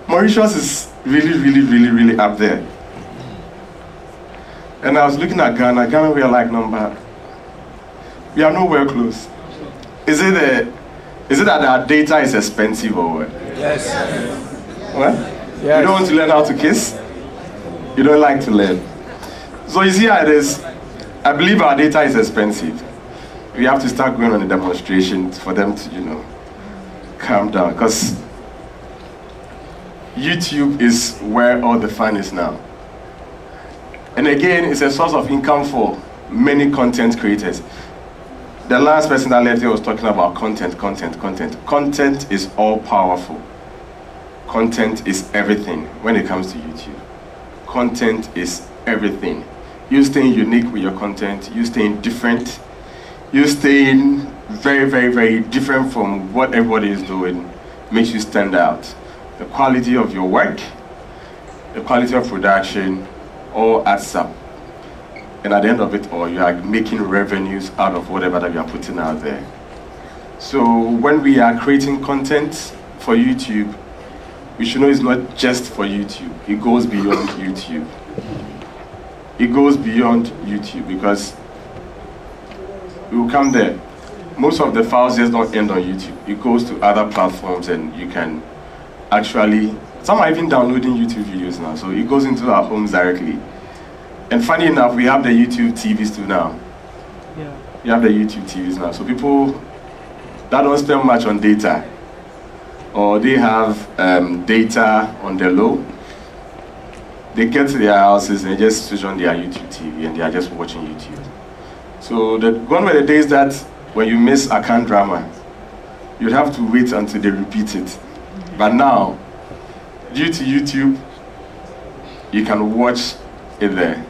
Mauritius is really up there. And I was looking at Ghana. Ghana, we are like we are nowhere close. Is it that our data is expensive or what? Yes. What? Yes. You don't want to learn how to kiss? You don't like to learn. So you see how it is. I believe our data is expensive. We have to start going on a demonstration for them to, calm down. Because YouTube is where all the fun is now. And again, it's a source of income for many content creators. The last person that left here was talking about content. Content is all powerful. Content is everything when it comes to YouTube. Content is everything. You staying unique with your content, you staying different, you staying very different from what everybody is doing makes you stand out. The quality of your work, the quality of production, all adds up. And at the end of it all, you are making revenues out of whatever that you are putting out there. So when we are creating content for YouTube, we should know it's not just for YouTube. It goes beyond YouTube. It goes beyond YouTube because we will come there. Most of the files just don't end on YouTube. It goes to other platforms and you can actually, some are even downloading YouTube videos now, so it goes into our homes directly. And funny enough, we have the YouTube TVs too now. Yeah. We have the YouTube TVs now. So people that don't spend much on data, or they have data on their low, they get to their houses and just switch on their YouTube TV and they are just watching YouTube. So gone were the days that when you miss a Accra drama, you'd have to wait until they repeat it. But now, due to YouTube, you can watch it there.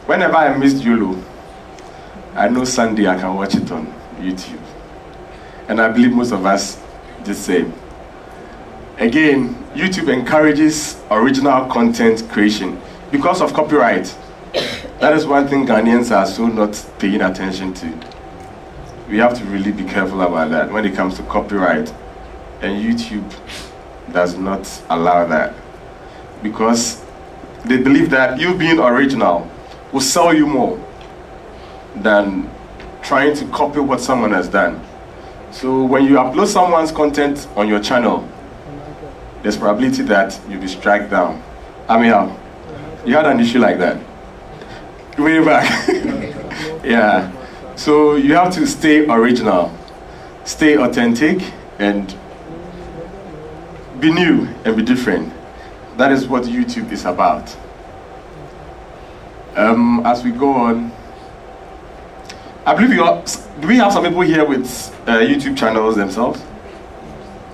Whenever I missed YOLO, I know Sunday I can watch it on YouTube. And I believe most of us the same. Again, YouTube encourages original content creation because of copyright. That is one thing Ghanaians are so not paying attention to. We have to really be careful about that when it comes to copyright. And YouTube does not allow that because they believe that you being original will sell you more than trying to copy what someone has done. So when you upload someone's content on your channel, there's probability that you'll be struck down. I mean, you had an issue like that way back. Yeah. So you have to stay original, stay authentic, and be new and be different. That is what YouTube is about. As we go on, I believe do we have some people here with YouTube channels themselves?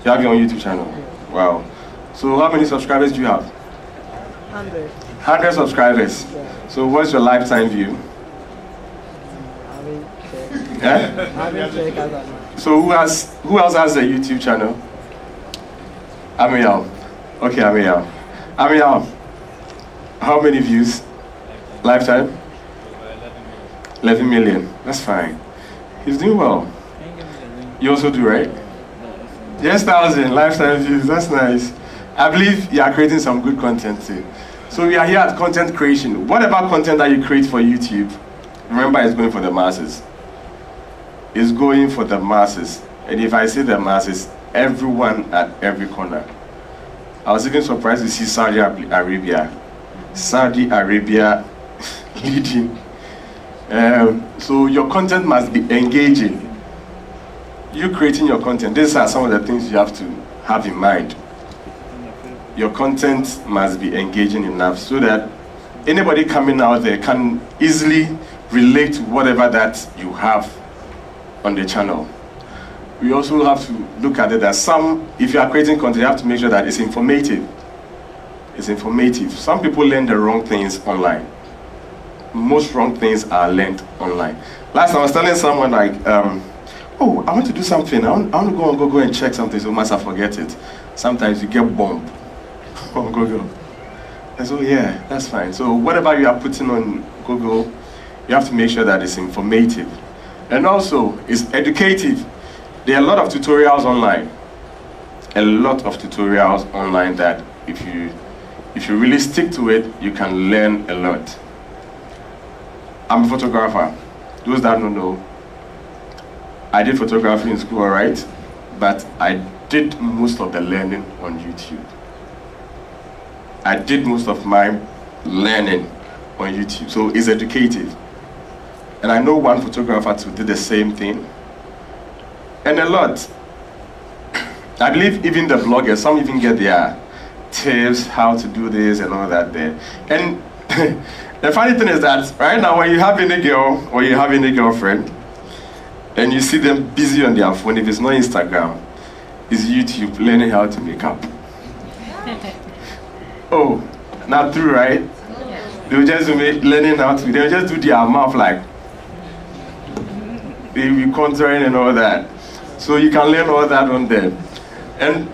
You have your own YouTube channel? Wow. So how many subscribers do you have? 100. 100 subscribers. Yeah. So what's your lifetime view? Yeah? So who else has a YouTube channel? Amiel. Okay, Amiel. Amiel, how many views? Lifetime? 11 million. That's fine. He's doing well. You also do, right? Yes, 1,000 lifetime views. That's nice. I believe you are creating some good content too. So we are here at content creation. Whatever content that you create for YouTube, remember it's going for the masses. It's going for the masses. And if I say the masses, everyone at every corner. I was even surprised to see Saudi Arabia. Saudi Arabia leading. So your content must be engaging. You creating your content, these are some of the things you have to have in mind. Your content must be engaging enough so that anybody coming out there can easily relate to whatever that you have on the channel. We also have to look at it that if you are creating content, you have to make sure that it's informative. It's informative. Some people learn the wrong things online. Most wrong things are learned online. Last time I was telling someone like, oh, I want to do something. I want to go on Google and check something, so must I forget it. Sometimes you get bombed on Google. And so yeah, that's fine. So whatever you are putting on Google, you have to make sure that it's informative. And also, it's educative. There are a lot of tutorials online. A lot of tutorials online that if you really stick to it, you can learn a lot. I'm a photographer. Those that don't know, I did photography in school, alright, but I did most of the learning on YouTube. I did most of my learning on YouTube, so it's educative. And I know one photographer who did the same thing, and a lot. I believe even the bloggers, some even get their tips, how to do this and all that there. And the funny thing is that right now when you have any girl or you have any girlfriend and you see them busy on their phone, if it's not Instagram, it's YouTube learning how to make up. Oh, not true, right? They'll just be learning how to, they'll just do their mouth like, they'll be contouring and all that. So you can learn all that on there. And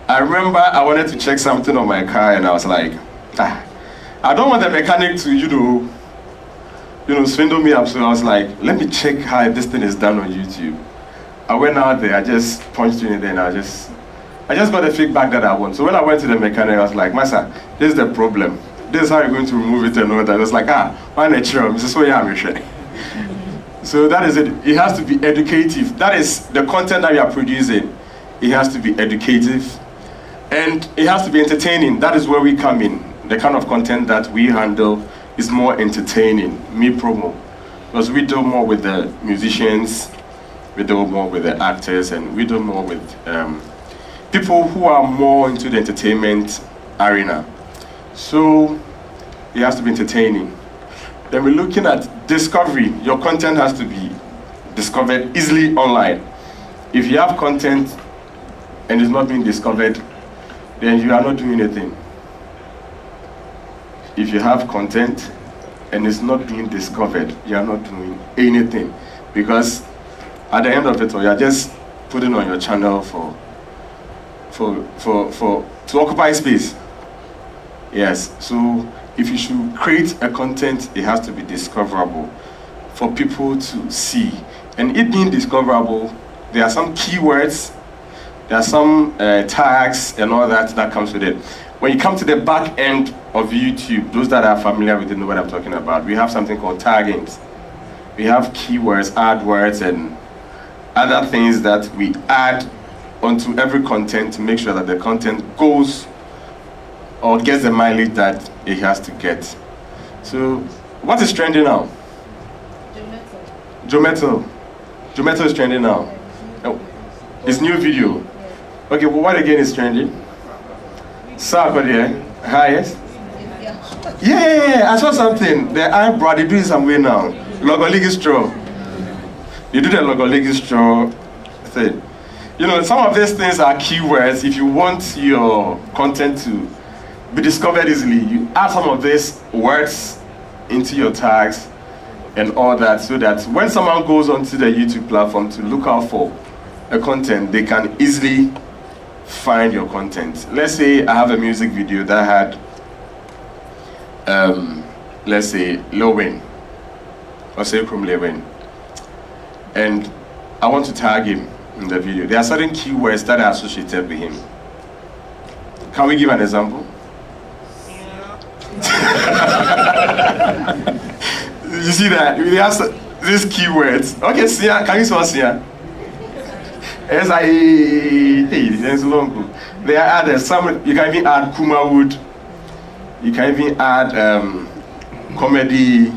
I remember I wanted to check something on my car and I was like, I don't want the mechanic to, you know, swindle me up. So I was like, let me check how this thing is done on YouTube. I went out there, I just punched in there and I just got the feedback that I want. So when I went to the mechanic, I was like, Master, this is the problem. This is how you're going to remove it and all that. I was like, why not chill? This is what you have. So that is it. It has to be educative. That is the content that you are producing. It has to be educative. And it has to be entertaining. That is where we come in. The kind of content that we handle is more entertaining, me promo. Because we do more with the musicians, we do more with the actors, and we do more with people who are more into the entertainment arena. So it has to be entertaining. Then we're looking at discovery. Your content has to be discovered easily online. If you have content and it's not being discovered, then you are not doing anything. If you have content and it's not being discovered, you are not doing anything. Because at the end of it all, you are just putting on your channel to occupy space. Yes, so if you should create a content, it has to be discoverable for people to see. And it being discoverable, there are some keywords, there are some tags and all that comes with it. When you come to the back end of YouTube, those that are familiar with it know what I'm talking about. We have something called tagging. We have keywords, AdWords, and other things that we add onto every content to make sure that the content goes or gets the mileage that it has to get. So, what is trending now? Jometo. Jometo is trending now. Oh, it's new video. Okay, well, what again is trending? Sarko there. Hi, yes? Yeah, I saw something. The eyebrow, they do it somewhere now. Logoligi straw. You do the logoligi straw thing. You know, some of these things are keywords. If you want your content to be discovered easily, you add some of these words into your tags and all that, so that when someone goes onto the YouTube platform to look out for a content, they can easily find your content. Let's say I have a music video that had, let's say, Lowen, or say Krum Lewen, and I want to tag him in the video. There are certain keywords that are associated with him. Can we give an example? You see that? We have these keywords. Okay, Sia, can you saw Sia? As I there's long. There are others. Some you can even add Kuma Wood. You can even add comedy.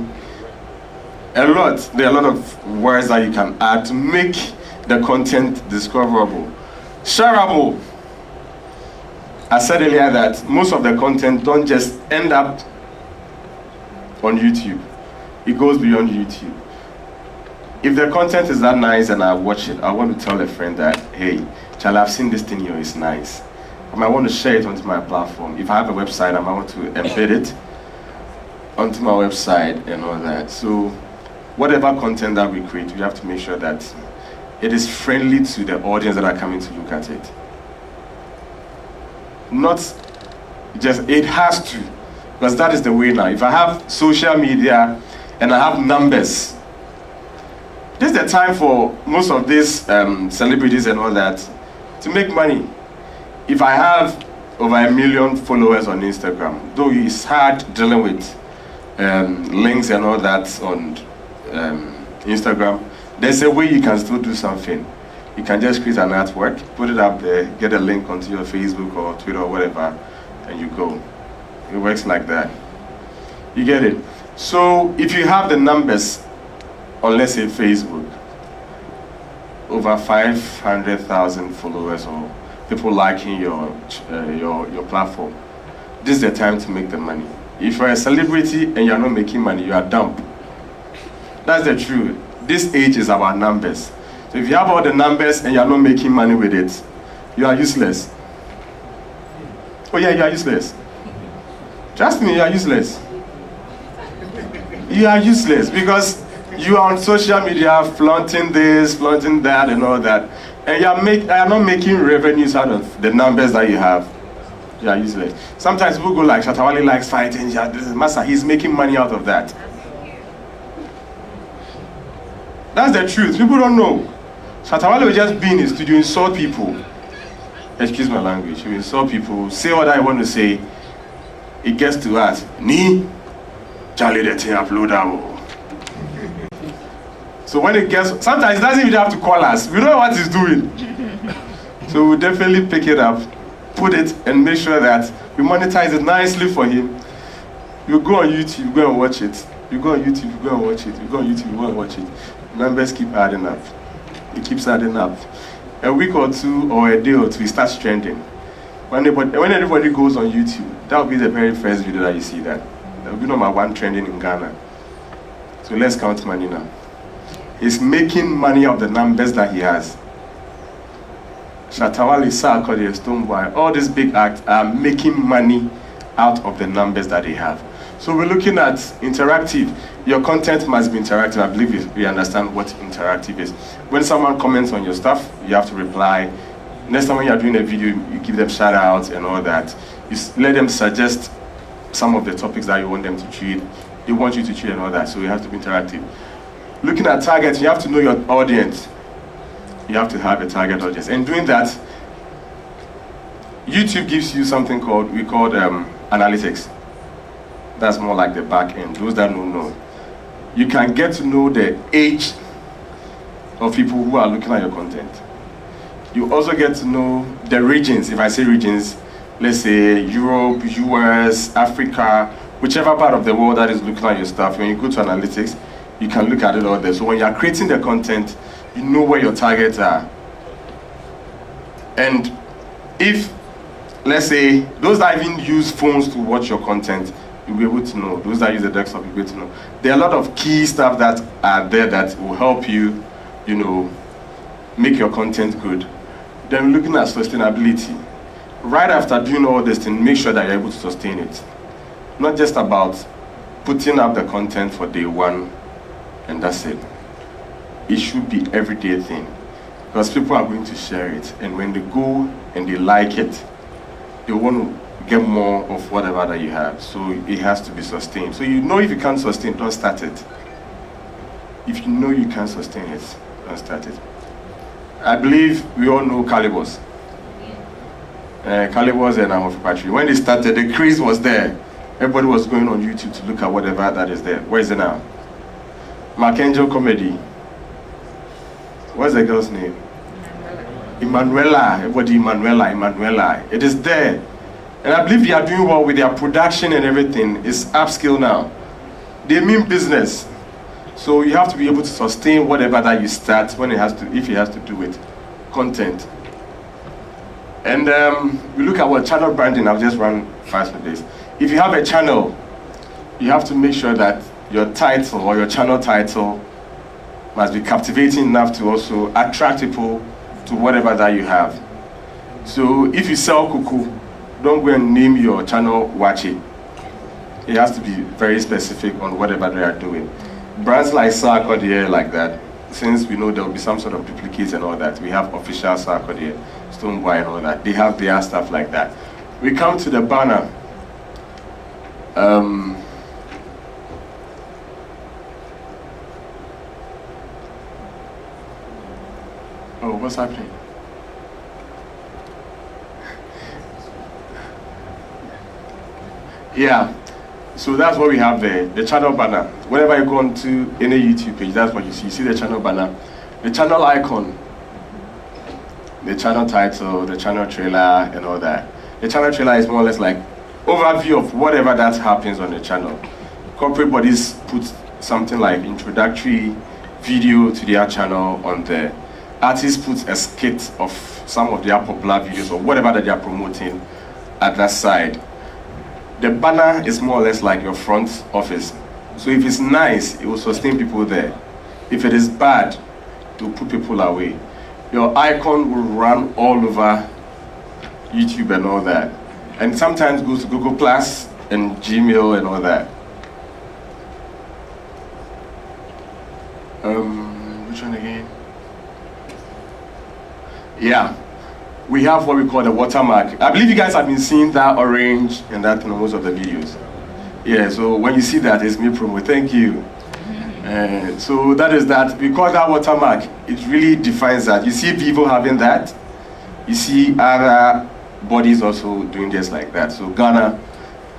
A lot. There are a lot of words that you can add to make the content discoverable, shareable. I said earlier that most of the content don't just end up on YouTube. It goes beyond YouTube. If the content is that nice and I watch it, I want to tell a friend that, hey, Charlie, I've seen this thing here, it's nice. I might want to share it onto my platform. If I have a website, I might want to embed it onto my website and all that. So whatever content that we create, we have to make sure that it is friendly to the audience that are coming to look at it. Not just, it has to, because that is the way now. If I have social media and I have numbers, this is the time for most of these celebrities and all that to make money. If I have over 1 million followers on Instagram, though it's hard dealing with links and all that on Instagram, there's a way you can still do something. You can just create an artwork, put it up there, get a link onto your Facebook or Twitter or whatever, and you go. It works like that. You get it? So if you have the numbers on, let's say, Facebook, over 500,000 followers or people liking your platform, this is the time to make the money. If you're a celebrity and you're not making money, you are dumb. That's the truth. This age is about numbers. So if you have all the numbers and you're not making money with it, you are useless. Oh yeah, you are useless. Trust me, you are useless. You are useless because you are on social media flaunting this, flaunting that and all that. And you are not making revenues out of the numbers that you have. You are useless. Sometimes people go like, Shatawale likes fighting, Master, he's making money out of that. That's the truth. People don't know. Shatawale will just be in his studio, insult people. Excuse my language. He will insult people, say what I want to say. It gets to us. Ni, Charlie, the thing upload that. So when it gets, sometimes it doesn't even have to call us. We don't know what he's doing. So we'll definitely pick it up, put it, and make sure that we monetize it nicely for him. You go on YouTube, go and watch it. You go on YouTube, you go and watch it. You go on YouTube, you go and watch it. Numbers keep adding up. It keeps adding up. A week or two or a day or two, it starts trending. When everybody goes on YouTube, that will be the very first video that you see that. That will be number 1 trending in Ghana. So let's count money now. He's making money of the numbers that he has. Shatawale, Sarkodie, Stonebwoy, all these big acts are making money out of the numbers that they have. So we're looking at interactive. Your content must be interactive. I believe we understand what interactive is. When someone comments on your stuff, you have to reply Next time when you're doing a video, you give them shout outs and all that. You let them suggest some of the topics that you want them to treat. They want you to treat and all that, so you have to be interactive. Looking at targets, you have to know your audience. You have to have a target audience. And doing that, YouTube gives you something we call analytics. That's more like the back end. Those that don't know, you can get to know the age of people who are looking at your content. You also get to know the regions. If I say regions, let's say Europe, US, Africa, whichever part of the world that is looking at your stuff. When you go to analytics, you can look at it all there. So when you're creating the content, you know where your targets are. And if, let's say, those that even use phones to watch your content, you'll be able to know. Those that use the desktop, you'll be able to know. There are a lot of key stuff that are there that will help you, make your content good. Then looking at sustainability. Right after doing all this thing, make sure that you're able to sustain it. Not just about putting up the content for day one and that's it. It should be everyday thing. Because people are going to share it. And when they go and they like it, they want to get more of whatever that you have. So it has to be sustained. So if you can't sustain, don't start it. If you know you can't sustain it, don't start it. I believe we all know Calibos. Calibos and Amofi Patri. When they started, the craze was there. Everybody was going on YouTube to look at whatever that is there. Where is it now? Mark-Angel Comedy. What's the girl's name? Emanuela. Everybody, Emanuela. It is there. And I believe they are doing well with their production and everything. It's upskill now. They mean business. So you have to be able to sustain whatever that you start if it has to do with content. And we look at channel branding. I've just run fast with this. If you have a channel, you have to make sure that your title or your channel title must be captivating enough to also attract people to whatever that you have. So if you sell kuku, don't go and name your channel Wachi. It has to be very specific on whatever they are doing. Brands like Sarkodie, like that, since we know there will be some sort of duplicates and all that, we have official Sarkodie, Stoneboy and all that. They have their stuff like that. We come to the banner. Oh, what's happening? Yeah, so that's what we have there, the channel banner. Whenever you go onto any YouTube page, that's what you see. You see the channel banner, the channel icon, the channel title, the channel trailer, and all that. The channel trailer is more or less like overview of whatever that happens on the channel. Corporate bodies put something like introductory video to their channel on there. Artists put a skit of some of their popular videos or whatever that they are promoting at that side. The banner is more or less like your front office. So if it's nice, it will sustain people there. If it is bad, it will put people away. Your icon will run all over YouTube and all that. And sometimes goes to Google Plus and Gmail and all that. Which one again? Yeah. We have what we call the watermark. I believe you guys have been seeing that orange and that in most of the videos. Yeah, so when you see that, it's me promo. Thank you. So that is that. Because that watermark, it really defines that. You see Vivo having that. You see other bodies also doing this like that. So Ghana,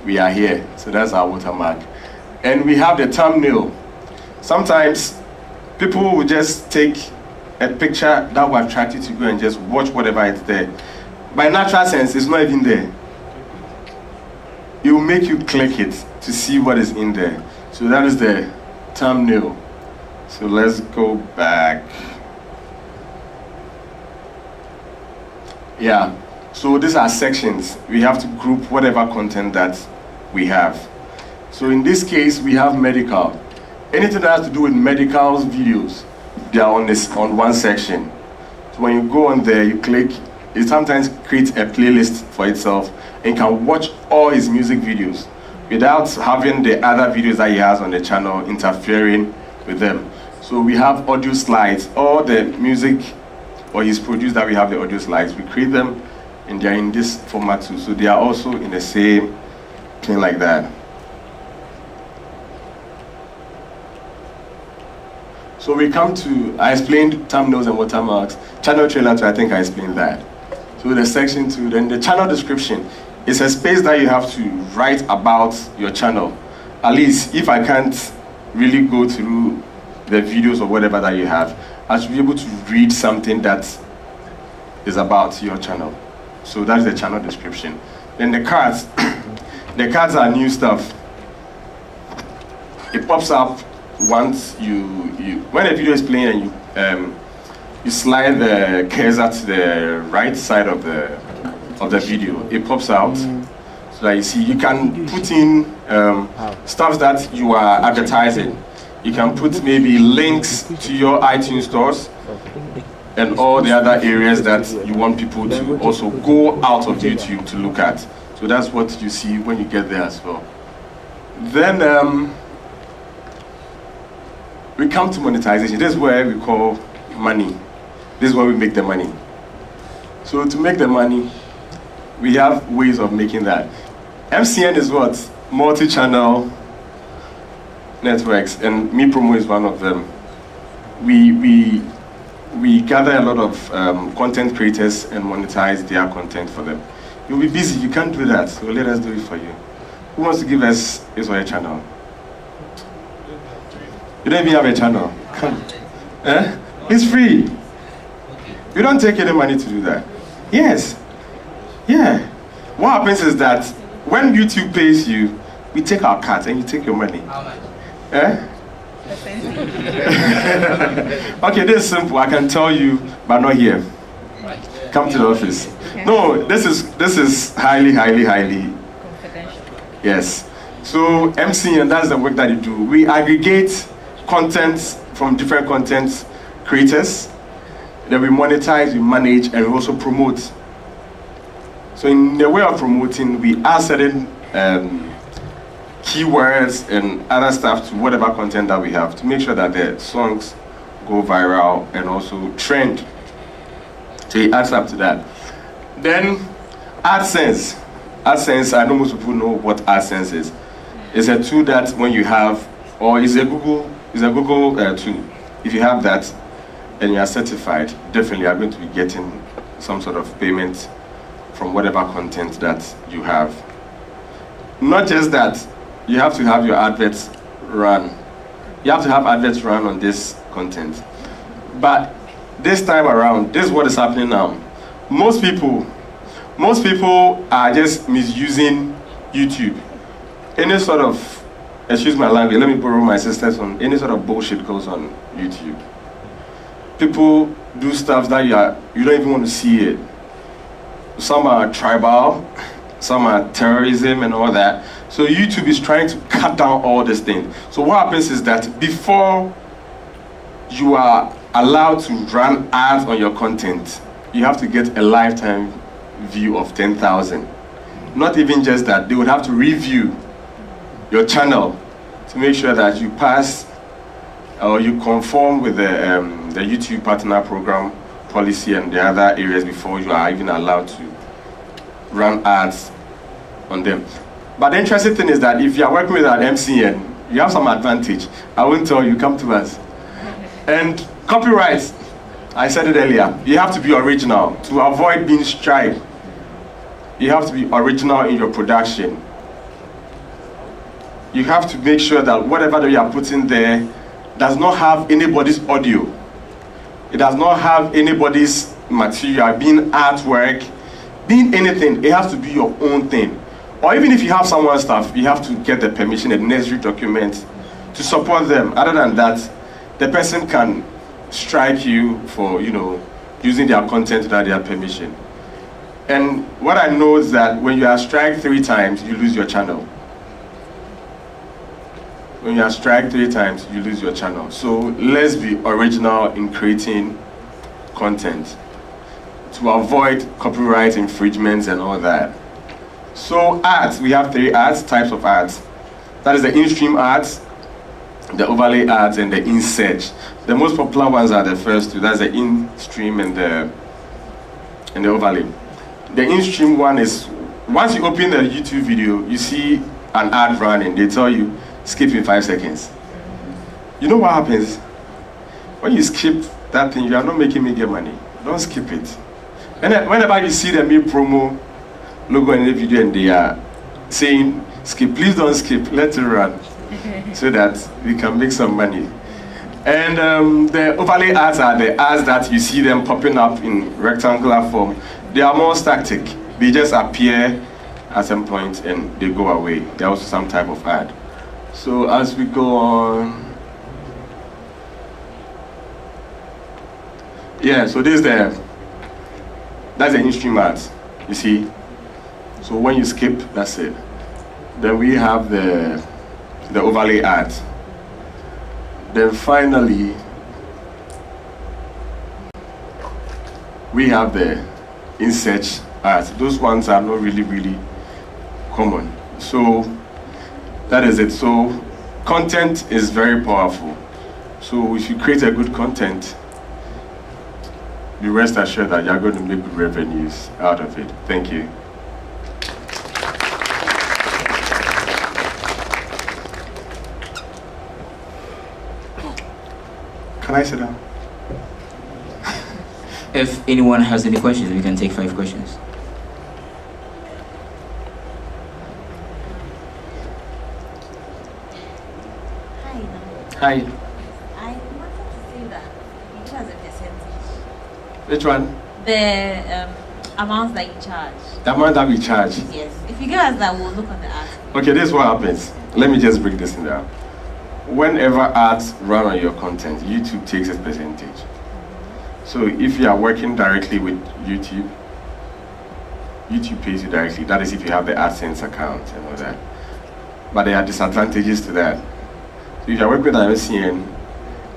we are here. So that's our watermark. And we have the thumbnail. Sometimes people will just take a picture that will attract you to go and just watch whatever is there. By natural sense, it's not even there. It will make you click it to see what is in there. So that is the thumbnail. So let's go back. Yeah, so these are sections. We have to group whatever content that we have. So in this case, we have medical. Anything that has to do with medical videos, they are on one section. So when you go on there, you click, it sometimes creates a playlist for itself and can watch all his music videos without having the other videos that he has on the channel interfering with them. So we have audio slides, all the music or he's produced that we have the audio slides. We create them and they're in this format too. So they are also in the same thing like that. So we come to, I explained thumbnails and watermarks. Channel trailer too, I think I explained that. So the section 2, then the channel description is a space that you have to write about your channel. At least if I can't really go through the videos or whatever that you have, I should be able to read something that is about your channel. So that's the channel description. Then the cards, the cards are new stuff. It pops up once when a video is playing and you slide the cursor to the right side of the video, it pops out. So that you see, you can put in stuff that you are advertising. You can put maybe links to your iTunes stores and all the other areas that you want people to also go out of YouTube to look at. So that's what you see when you get there as well. Then we come to monetization. This is where we call money. This is where we make the money. So to make the money, we have ways of making that. MCN is what? Multi-channel networks, and Me Promo is one of them. We gather a lot of content creators and monetize their content for them. You'll be busy, you can't do that, so let us do it for you. Who wants to give us his or her channel? You don't even have a channel. Come. It's free. You don't take any money to do that. Yes. Yeah. What happens is that when YouTube pays you, we take our cut and you take your money. How much? Okay, this is simple. I can tell you, but not here. Come to the office. No, this is highly confidential. Yes. So MC, and that's the work that you do. We aggregate content from different content creators. Then we monetize, we manage, and we also promote. So in the way of promoting, we add certain keywords and other stuff to whatever content that we have to make sure that the songs go viral and also trend. So it adds up to that. Then AdSense. AdSense, I know most people know what AdSense is. It's a tool that when you have, or it's a Google tool. If you have that and you are certified, definitely you are going to be getting some sort of payment from whatever content that you have. Not just that, you have to have your adverts run. You have to have adverts run on this content. But this time around, this is what is happening now. Most people are just misusing YouTube. Any sort of, excuse my language, let me borrow my sister's one, any sort of bullshit goes on YouTube. People do stuff that you don't even want to see it. Some are tribal, some are terrorism and all that. So YouTube is trying to cut down all these things. So what happens is that before you are allowed to run ads on your content, you have to get a lifetime view of 10,000. Not even just that, they would have to review your channel to make sure that you pass or you conform with the YouTube Partner Program policy and the other areas before you are even allowed to run ads on them. But the interesting thing is that if you are working with an MCN, you have some advantage. I won't tell you, come to us. And copyright, I said it earlier, you have to be original to avoid being striked. You have to be original in your production. You have to make sure that whatever that you are putting there does not have anybody's audio. It does not have anybody's material, being artwork, being anything. It has to be your own thing. Or even if you have someone's stuff, you have to get the permission and necessary documents to support them. Other than that, the person can strike you for, using their content without their permission. And what I know is that when you are struck 3 times, you lose your channel. When you are struck 3 times, you lose your channel. So let's be original in creating content to avoid copyright infringements and all that. So ads, we have 3 types of ads. That is the in-stream ads, the overlay ads and the in-search. The most popular ones are the first two. That's the in-stream and the overlay. The in-stream one is, once you open the YouTube video, you see an ad running. They tell you, skip in 5 seconds. You know what happens? When you skip that thing, you are not making me get money. Don't skip it. Whenever you see the Me Promo logo in the video and they are saying, skip, please don't skip, let it run, so that we can make some money. And the overlay ads are the ads that you see them popping up in rectangular form. They are more static. They just appear at some point and they go away. They're also some type of ad. So as we go on, yeah, so that's the in-stream ads, you see. So when you skip, that's it. Then we have the overlay ads. Then finally, we have the in-search ads. Those ones are not really common. So that is it. So content is very powerful. So if you create a good content, be rest assured that you're going to make good revenues out of it. Thank you. Can I sit down? If anyone has any questions, we can take 5 questions. Hi. I wanted to say that it has a percentage. Which one? The amounts that you charge. The amount that we charge. Yes. If you give us that, we'll look on the ads. Okay, this is what happens. Let me just break this in down. Whenever ads run on your content, YouTube takes a percentage. So if you are working directly with YouTube, YouTube pays you directly. That is if you have the AdSense account and all that. But there are disadvantages to that. So if you are working with an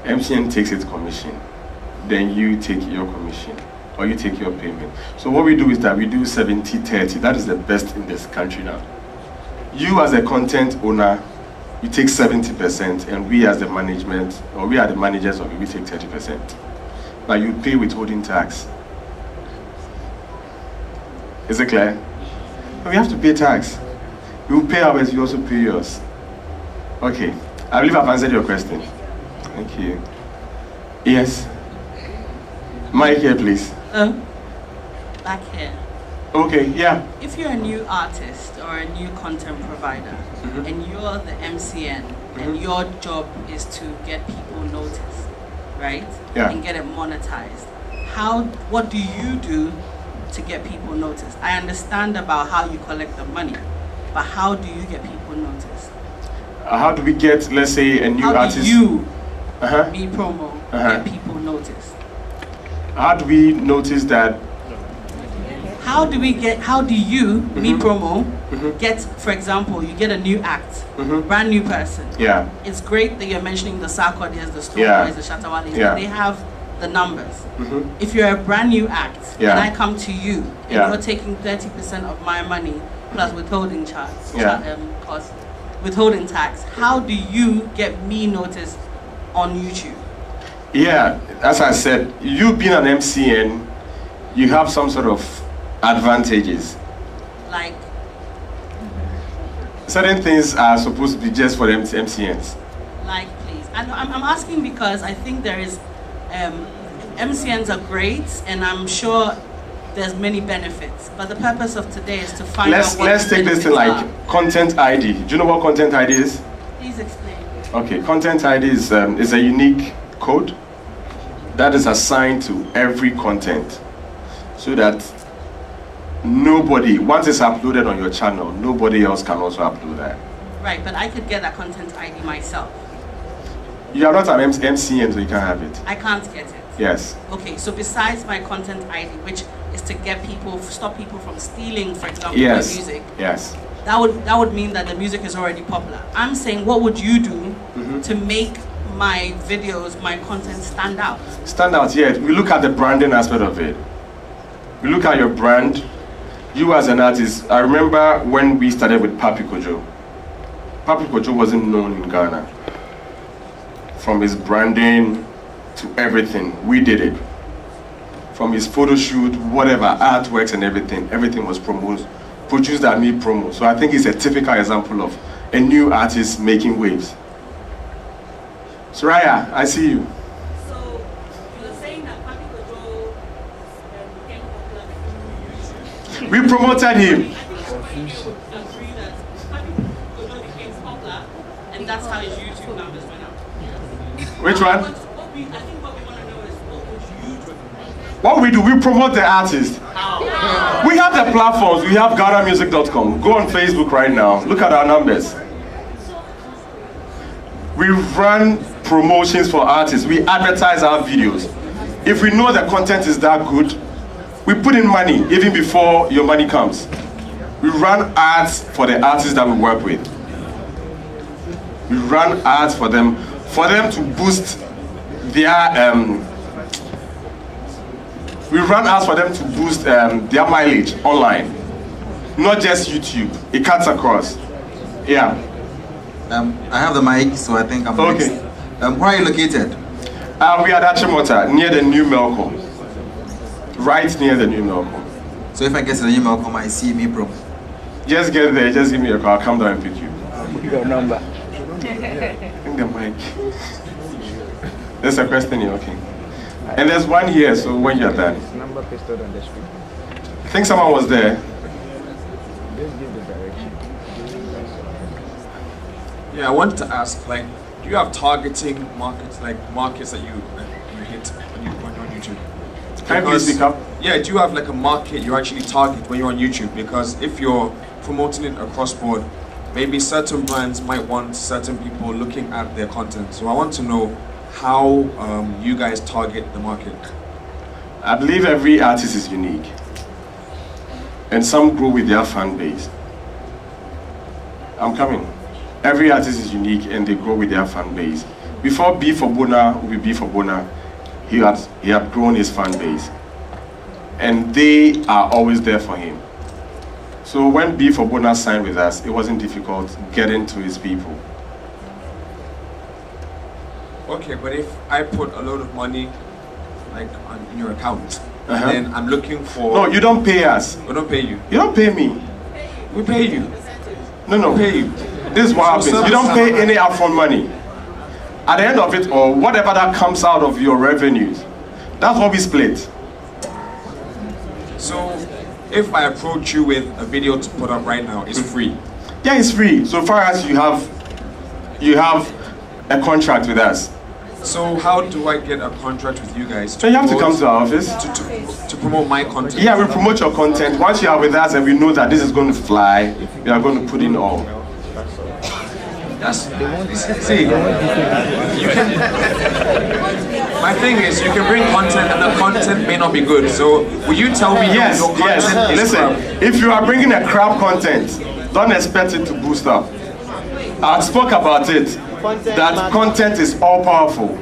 MCN takes its commission. Then you take your commission, or you take your payment. So what we do is that we do 70-30. That is the best in this country now. You as a content owner, you take 70%, and we as the management, or we are the managers of it, we take 30%. But you pay withholding tax. Is it clear? We have to pay tax. You pay ours, you also pay yours. Okay, I believe I've answered your question. Thank you. Yes? Mic here, please. Back here. Okay, yeah. If you're a new artist or a new content provider, and you're the MCN, and your job is to get people noticed, right? Yeah. And get it monetized. What do you do to get people noticed? I understand about how you collect the money, but how do you get people noticed? How do we get, let's say, a new artist? How do you, Me Promo, get people noticed? How do we notice that? How do you, Me Promo, get, for example, you get a new act, brand new person. Yeah. It's great that you're mentioning the Sarkodis, the Stone Boys, the Shatawalis, Yeah. they have the numbers. If you're a brand new act, Yeah. and I come to you, and Yeah. you're taking 30% of my money, plus withholding costs, withholding tax, how do you get me noticed on YouTube? Yeah, as I said, you being an MCN, you have some sort of advantages. Like? Certain things are supposed to be just for MCNs. Like, please. I'm asking because I think there is, MCNs are great, and I'm sure there's many benefits. But the purpose of today is to find out what Let's the take this thing benefits like content ID. Do you know what content ID is? are. Please explain. Okay, content ID is a unique code that is assigned to every content, so that nobody, once it's uploaded on your channel, nobody else can also upload that. Right, but I could get that content ID myself. You are not an MCN, so you can't have it. I can't get it. Yes. Okay, so besides my content ID, which is to get people, stop people from stealing, for example, Yes. my music, Yes. that would mean that the music is already popular. I'm saying, what would you do to make my videos, my content stand out? Stand out, yeah. We look at the branding aspect of it. We look at your brand. You as an artist, I remember when we started with Papi Kojo. Papi Kojo wasn't known in Ghana. from his branding to everything. We did it. From his photo shoot, whatever, artworks and everything was produced at me promo. So I think it's a typical example of a new artist making waves. Soraya, I see you. So you're saying that Papi Kojo became popular. We promoted him. I think you would agree that Papi Kojo became popular, and that's how his YouTube numbers went up. Which one? I think what we want to know is what would you do? What we do, we promote the artist. We have the platforms. We have GhanaMusic.com. Go on Facebook right now. Look at our numbers. We run promotions for artists. We advertise our videos. If we know the content is that good, we put in money even before your money comes. We run ads for the artists that we work with. We run ads for them to boost their their mileage online, not just YouTube. It cuts across. Yeah. I have the mic, so I think I'm okay. Next. Where are you located? We are at Achimota, near the new Melcom. Right near the new Melcom. So if I get to the new Melcom, I see me pro. Just get there, just give me a call, I'll come down and pick you. Your number. Bring the mic. There's a question here, okay. And there's one here, so when you're done. Number pasted on the screen. I think someone was there. Just give the direction. Yeah, I wanted to ask, like, do you have targeting markets, like markets that you hit when you're on YouTube? Can you please speak up? Yeah, do you have like a market you actually target when you're on YouTube? Because if you're promoting it across board, maybe certain brands might want certain people looking at their content. So I want to know how you guys target the market. I believe every artist is unique. And some grow with their fan base. I'm coming. Every artist is unique and they grow with their fan base. Before B for Bona will be B for Bona, he had grown his fan base. And they are always there for him. So when B for Bona signed with us, it wasn't difficult getting to his people. Okay, but if I put a lot of money like in your account, and then I'm looking for... No, you don't pay us. We don't pay you. You don't pay me. We pay you. No. We pay you. This is what happens. You don't pay any upfront money. At the end of it, or whatever that comes out of your revenues, that's what we split. So, if I approach you with a video to put up right now, it's free? Yeah, it's free. So far as you have a contract with us. So how do I get a contract with you guys? So you have to come to our office. To promote my content? Yeah, we promote your content. Once you are with us and we know that this is going to fly, we are going to put in all. Yes. See, my thing is, you can bring content and the content may not be good. So will you tell me your content is Listen, crap? if you are bringing a crap content, don't expect it to boost up. I spoke about it. That content is all powerful.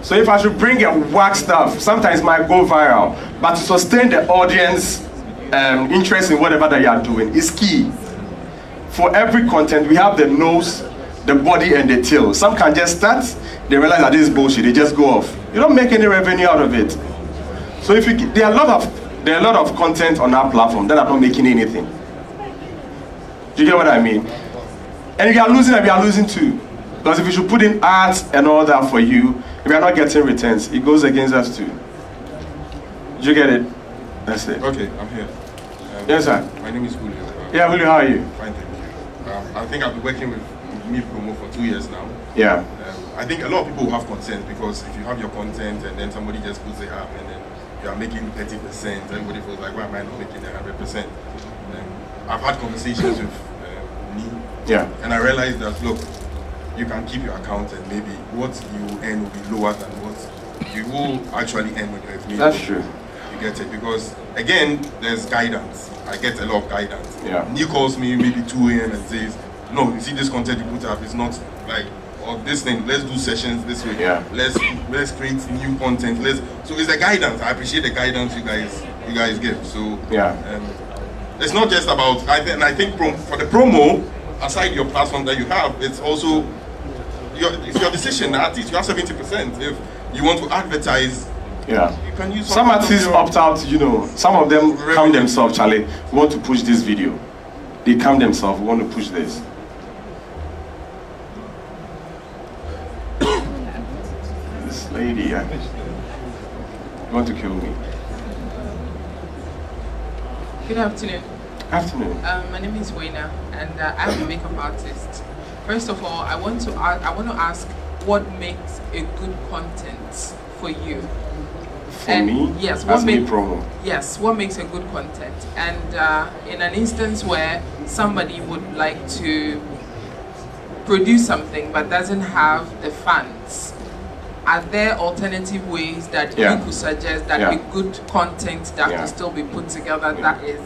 So if I should bring a whack stuff, sometimes it might go viral. But to sustain the audience interest in whatever that you are doing is key. For every content, we have the nose, the body, and the tail. Some can just start, they realize that this is bullshit, they just go off. You don't make any revenue out of it. So if there are a lot of content on our platform that are not making anything. Do you get what I mean? And if you are losing, we are losing too. Because if we should put in ads and all that for you, if we are not getting returns, it goes against us too. Did you get it? That's it. Okay, I'm here. Yes, sir. My name is Julio. Yeah, Julio, how are you? Fine, thank you. I think I've been working with Me Promo for 2 years now. Yeah. I think a lot of people have content because if you have your content and then somebody just puts it up and then you are making 30%, everybody feels like, why am I not making 100%? I've had conversations with me. Yeah. And I realized that, look, you can keep your account and maybe what you earn will be lower than what you will actually earn when you're with me. That's true. You get it? Because again, there's guidance. I get a lot of guidance. Yeah. He calls me maybe 2 a.m. and says, no, you see this content you put up is not like, or this thing, let's do sessions this way. Yeah. Let's create new content. So it's the guidance. I appreciate the guidance you guys give. So yeah. It's not just about, I think for the promo, aside your platform that you have, it's also, it's your decision. Artist, you have 70%. If you want to advertise, yeah. you can use some artists opt out, you know. Some of them calm themselves, Charlie. We want to push this video. They calm themselves. We want to push this. This lady, you want to kill me? Good afternoon. Afternoon. My name is Wayna, and I'm a makeup artist. First of all, I want to ask what makes a good content for you. For me? Yes. As me promo. Yes. What makes a good content? And in an instance where somebody would like to produce something but doesn't have the funds, are there alternative ways that you could suggest that a good content that can still be put together that is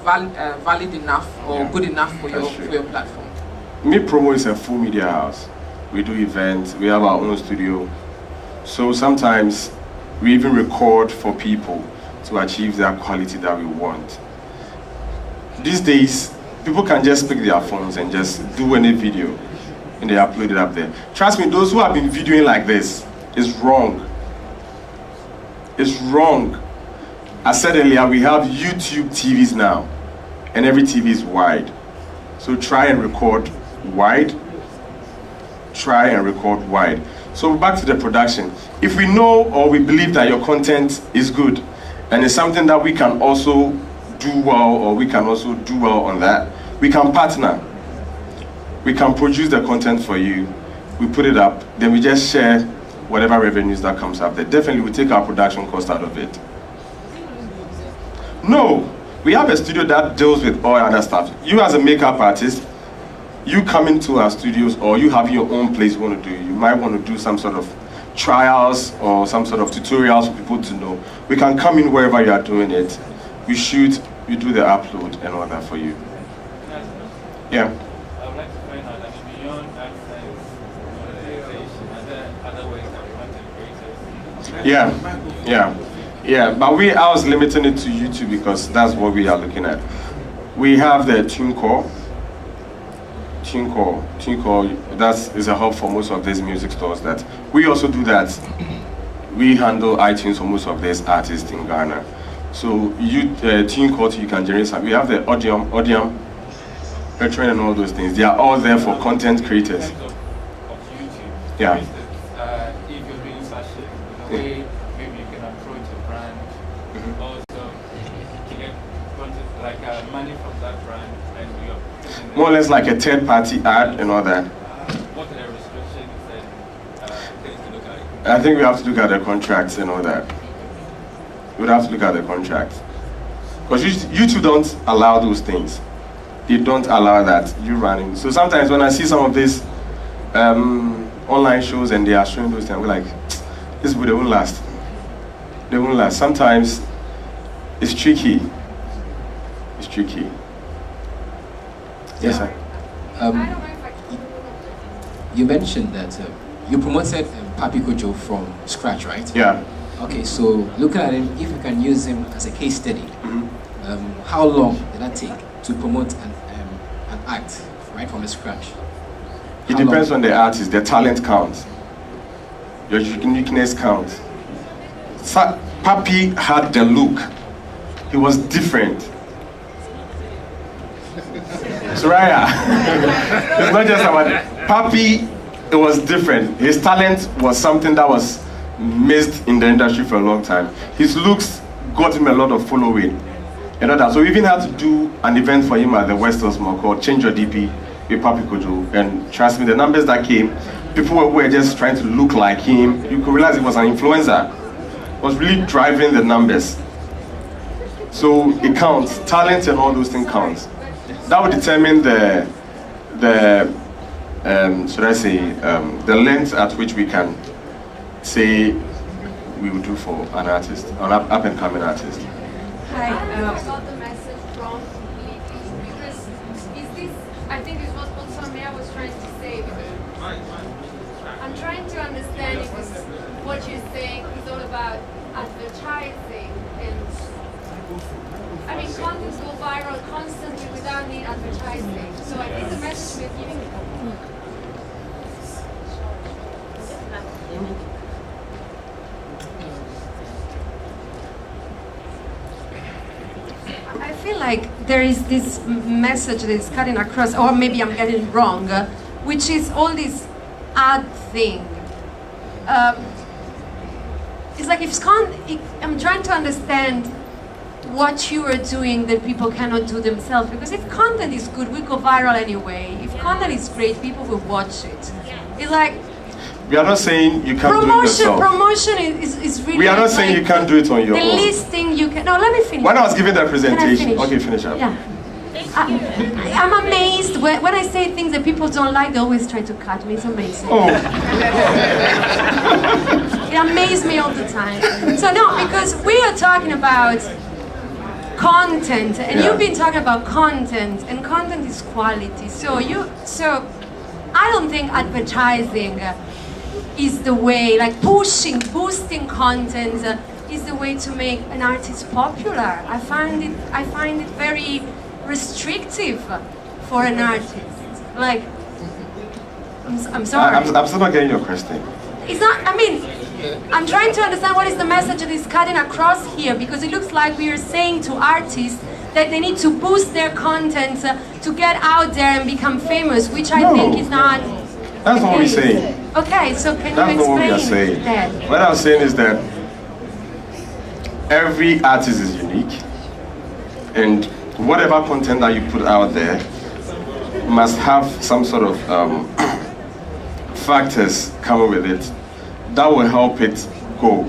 valid enough or good enough for your platform? Me Promo is a full media house. We do events, we have our own studio. So sometimes we even record for people to achieve that quality that we want. These days, people can just pick their phones and just do any video and they upload it up there. Trust me, those who have been videoing like this is wrong. It's wrong. I said earlier, we have YouTube TVs now, and every TV is wide. So try and record wide. Try and record wide. So back to the production. If we know or we believe that your content is good, and it's something that we can also do well, or we can also do well on that, we can partner. We can produce the content for you. We put it up, then we just share whatever revenues that comes up there. Definitely we take our production cost out of it. No, we have a studio that deals with all other stuff. You as a makeup artist, you come into our studios or you have your own place you want to do. You might want to do some sort of trials or some sort of tutorials for people to know. We can come in wherever you are doing it. We shoot, we do the upload and all that for you. Yeah. I would like to find out, beyond AdSense, monetization, are there other ways that content creators? Yeah, but I was limiting it to YouTube because that's what we are looking at. We have the TuneCore, that is a hub for most of these music stores. That we also do that. We handle iTunes for most of these artists in Ghana. So TuneCore, you can generate some. We have the Audium, Patreon and all those things. They are all there for content creators. Yeah. If you're doing sachet, the way maybe you can approach a brand, also to get content, like money from that brand, and you're more or less like a third-party ad and all that. What are the restrictions and things to look at? I think we have to look at the contracts and all that. We would have to look at the contracts. Because YouTube don't allow those things. They don't allow that, you running. So sometimes when I see some of these online shows and they are showing those things, I'm like, this they won't last. They won't last. Sometimes it's tricky. It's tricky. Yes, sir. You mentioned that you promoted Papi Kojo from scratch, right? Yeah. Okay, so looking at him, if you can use him as a case study, how long did that take to promote an act right from the scratch? It depends on the artist. Their talent counts. Your uniqueness counts. Papi had the look. He was different. Soraya, it's not just about Papi. It was different. His talent was something that was missed in the industry for a long time. His looks got him a lot of following. You know that. So we even had to do an event for him at the Western Mall called Change Your DP with Papi Kojo. And trust me, the numbers that came, people were just trying to look like him. You could realize he was an influencer. It was really driving the numbers. So it counts. Talent and all those things counts. That would determine the length at which we can say we would do for an artist, an up and coming artist. Hi. I got the message wrong completely because is this? I think it's what Samia was trying to say. I'm trying to understand if it's what you're saying is all about advertising and. I mean, contents go viral constantly without need advertising. So I think the message we're giving. I feel like there is this message that is cutting across, or maybe I'm getting it wrong, which is all this ad thing. It's like I'm trying to understand what you are doing that people cannot do themselves. Because if content is good, we go viral anyway. If content is great, people will watch it. It's like we are not saying you can't do it yourself. Promotion is really. We are not saying you can't do it on your own. The least thing you can. No, let me finish. When I was giving that presentation, okay, finish up. Yeah. I'm amazed when I say things that people don't like. They always try to cut me. It's amazing. Oh. It amazes me all the time. So no, because we are talking about content, and you've been talking about content, and content is quality. So I don't think advertising is the way, like boosting content is the way to make an artist popular. I find it very restrictive for an artist. Like, I'm sorry. I'm still not getting your question. It's not, I mean, I'm trying to understand what is the message that is cutting across here, because it looks like we are saying to artists that they need to boost their content to get out there and become famous, which I think is not. That's not what we're saying. Okay, so can That's you not what we are explain saying. that? What I'm saying is that every artist is unique, and whatever content that you put out there must have some sort of factors coming with it that will help it go.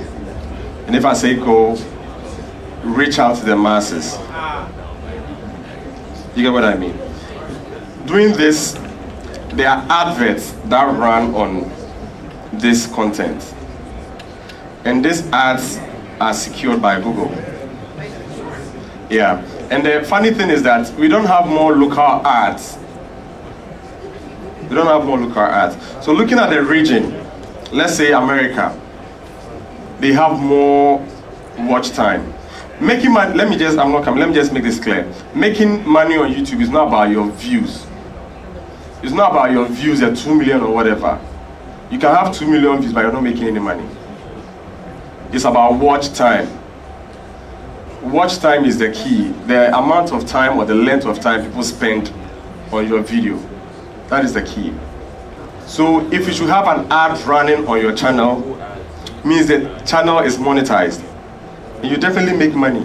And if I say go, reach out to the masses. You get what I mean? Doing this, there are adverts that run on this content. And these ads are secured by Google. Yeah. And the funny thing is that we don't have more local ads. We don't have more local ads. So looking at the region, let's say America, they have more watch time. Making money, let me just make this clear. Making money on YouTube is not about your views. It's not about your views at 2 million or whatever. You can have 2 million views, but you're not making any money. It's about watch time. Watch time is the key. The amount of time or the length of time people spend on your video. That is the key. So if you should have an ad running on your channel, means the channel is monetized. And you definitely make money.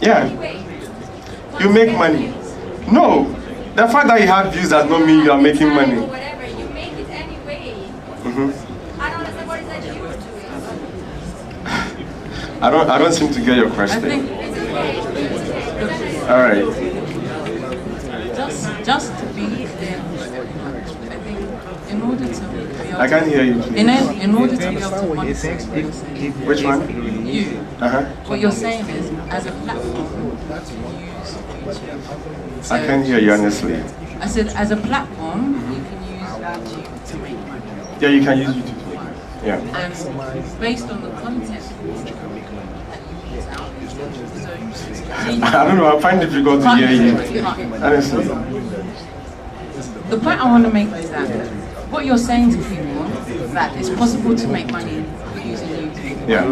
Yeah. You make money. No. The fact that you have views does not mean you are making money. Whatever, you make it anyway. Mm-hmm. I don't understand what is that you do. I don't seem to get your question. All right. Just to be clear, I think in order to be able I can't hear you. in order to be able to monetize, Which one? You. Uh-huh. What you're saying is, as a platform, you use YouTube. So, I can't hear you honestly. I said, as a platform, you can use YouTube to make money. Yeah, you can use YouTube to make money. Yeah. And based on the content that you put out, I don't know, I find it difficult to hear you. Honestly. The point I want to make is that what you're saying to people is that it's possible to make money using YouTube. Yeah.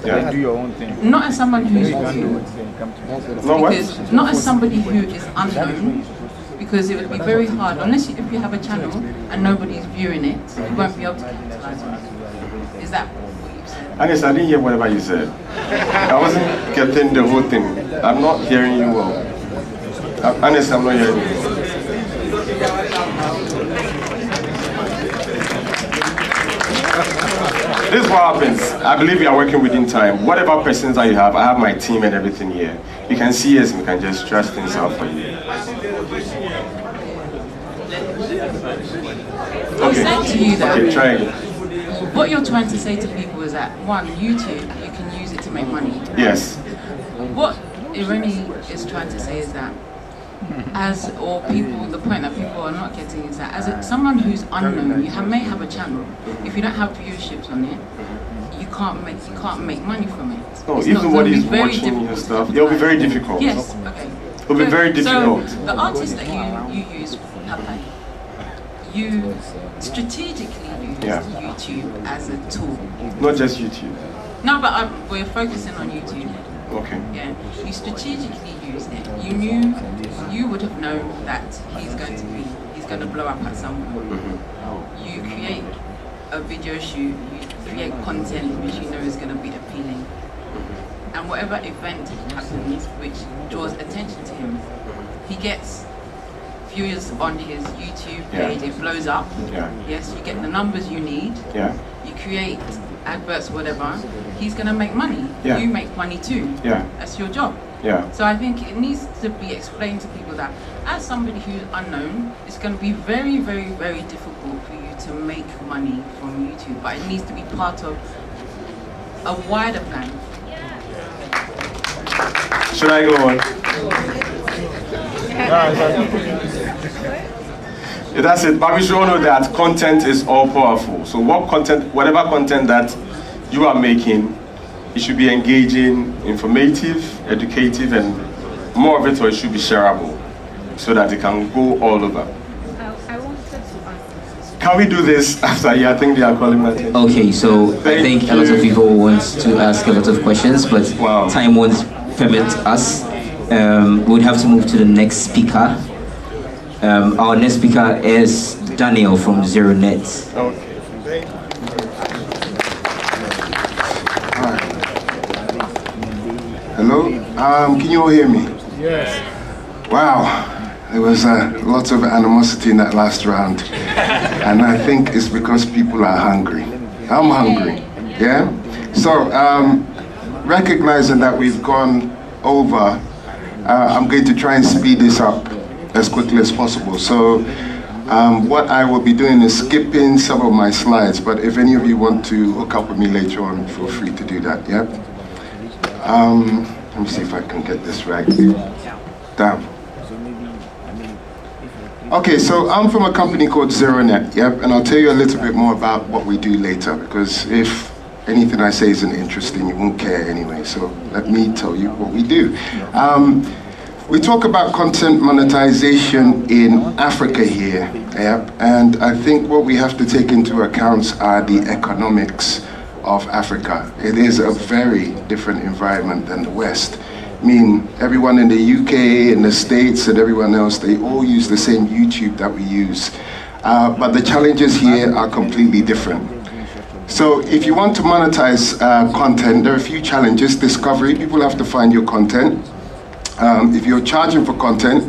Yeah. Do your own thing. Not as someone who's No, because not as somebody who is unknown, because it would be very hard unless if you have a channel and nobody's viewing it, you won't be able to capitalize on it. Is that what you said? Honestly, I didn't hear whatever you said. I wasn't getting the whole thing. I'm not hearing you well. Honestly, I'm not hearing you. This is what happens. I believe you are working within time. Whatever questions that you have, I have my team and everything here. You can see us and we can just trust things out for you. I'm saying to you that Okay, try again. what you're trying to say to people is that, one, YouTube, you can use it to make money. Yes. What Irene is trying to say is that, the point that people are not getting is that as someone who's unknown, you may have a channel. If you don't have viewerships on it, you can't make money from it. No, if nobody's watching your stuff, it'll be very difficult. Yes, okay. It'll be very difficult. So the artist that you use, Papa, you strategically use YouTube as a tool. Not just YouTube. No, but we're focusing on YouTube. Okay. Yeah, you strategically use it. You would have known that he's going to blow up at some point. You create a video shoot, you create content which you know is going to be appealing. And whatever event happens which draws attention to him, he gets viewers on his YouTube page, it blows up. Yes, you get the numbers you need. You create adverts, whatever. He's going to make money. You make money too. That's your job. So I think it needs to be explained to people that as somebody who's unknown, it's going to be very, very, very difficult for you to make money from YouTube, but it needs to be part of a wider plan. Should I go on? Yeah, that's it. But we should all know that content is all powerful. So whatever content that you are making, it should be engaging, informative, educative, and more of it, or it should be shareable, so that it can go all over. I wanted to ask. Can we do this after? Yeah, I think they are calling my attention. Okay, so I think a lot of people want to ask a lot of questions, but time won't permit us. We'd have to move to the next speaker. Our next speaker is Daniel from ZeroNet. Okay. Hello? Can you all hear me? Yes. Wow, there was lots of animosity in that last round. And I think it's because people are hungry. I'm hungry, yeah? So, recognizing that we've gone over, I'm going to try and speed this up as quickly as possible. So, what I will be doing is skipping some of my slides, but if any of you want to hook up with me later on, feel free to do that, yeah? Let me see if I can get this right. Damn. Okay, so I'm from a company called ZeroNet, yep, and I'll tell you a little bit more about what we do later, because if anything I say isn't interesting, you won't care anyway, so let me tell you what we do. We talk about content monetization in Africa here, yep, and I think what we have to take into account are the economics of Africa. It is a very different environment than the West. I mean, everyone in the UK, in the States, and everyone else, they all use the same YouTube that we use. But the challenges here are completely different. So if you want to monetize content, there are a few challenges. Discovery, people have to find your content. If you're charging for content,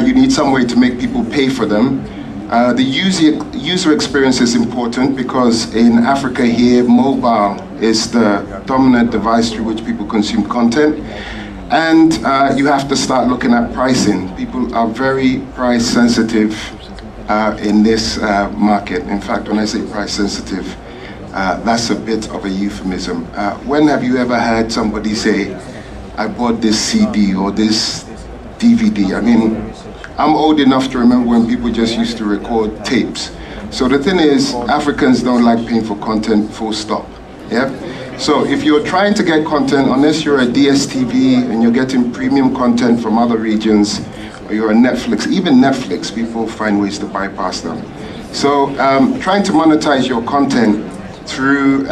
you need some way to make people pay for them. The user experience is important because in Africa here, mobile is the dominant device through which people consume content. And you have to start looking at pricing. People are very price sensitive in this market. In fact, when I say price sensitive, that's a bit of a euphemism. When have you ever had somebody say, I bought this CD or this DVD? I mean, I'm old enough to remember when people just used to record tapes. So the thing is, Africans don't like paying for content, full stop. Yeah? So if you're trying to get content, unless you're a DSTV and you're getting premium content from other regions, or you're a Netflix, even Netflix, people find ways to bypass them. So trying to monetize your content through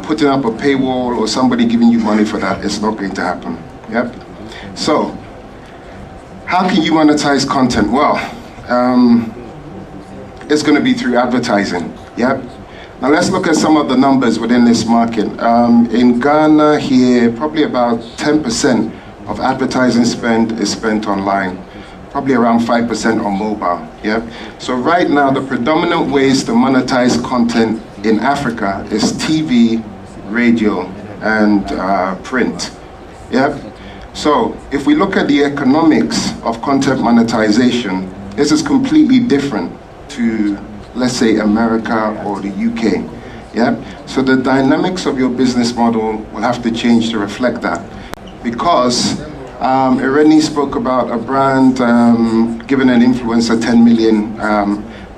putting up a paywall or somebody giving you money for that is not going to happen. Yep. So, how can you monetize content? Well, it's going to be through advertising. Yep. Now let's look at some of the numbers within this market. In Ghana here, probably about 10% of advertising spend is spent online. Probably around 5% on mobile. Yep. So right now, the predominant ways to monetize content in Africa is TV, radio, and print. Yep. So if we look at the economics of content monetization, this is completely different to, let's say, America or the UK. Yeah? So the dynamics of your business model will have to change to reflect that. Because Irene spoke about a brand giving an influencer 10 million.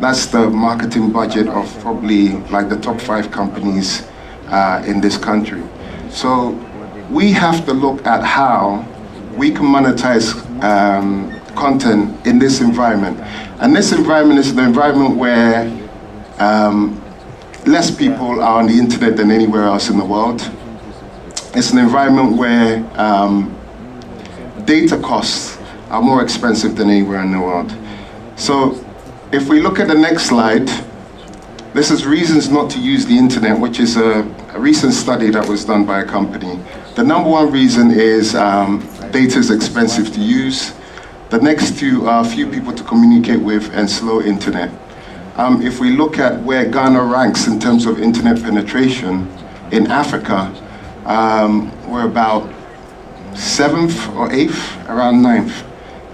That's the marketing budget of probably like the top 5 companies in this country. So we have to look at how we can monetize content in this environment. And this environment is the environment where less people are on the internet than anywhere else in the world. It's an environment where data costs are more expensive than anywhere in the world. So if we look at the next slide, this is reasons not to use the internet, which is a recent study that was done by a company. The number one reason is data is expensive to use. The next two are few people to communicate with and slow internet. If we look at where Ghana ranks in terms of internet penetration in Africa, we're about 7th or 8th, around 9th.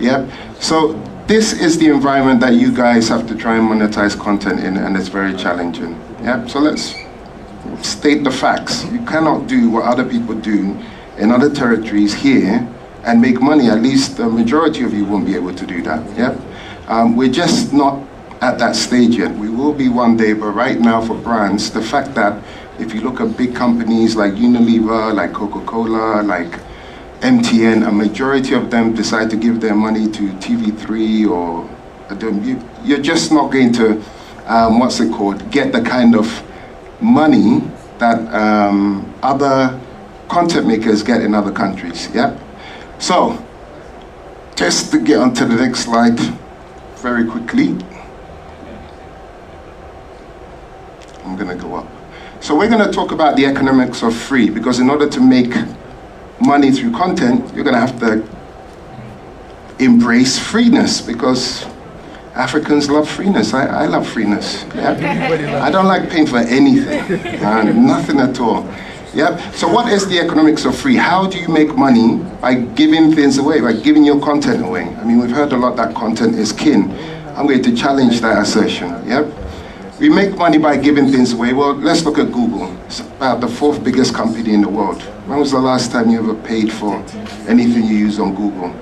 Yep. So this is the environment that you guys have to try and monetize content in, and it's very challenging. Yep. So let's state the facts. You cannot do what other people do in other territories here and make money. At least the majority of you won't be able to do that. Yep. We're just not at that stage yet. We will be one day, but right now for brands, the fact that if you look at big companies like Unilever, like Coca-Cola, like MTN, a majority of them decide to give their money to TV3 or you're just not going to, get the kind of money that other content makers get in other countries, yeah? So, just to get onto the next slide very quickly. I'm gonna go up. So we're gonna talk about the economics of free, because in order to make money through content, you're gonna have to embrace freeness, because Africans love freeness. I love freeness. Yeah? I don't like paying for anything, nothing at all. Yeah. So what is the economics of free? How do you make money by giving things away, by giving your content away? I mean, we've heard a lot that content is king. I'm going to challenge that assertion. Yeah. We make money by giving things away. Well, let's look at Google. It's about the 4th biggest company in the world. When was the last time you ever paid for anything you use on Google?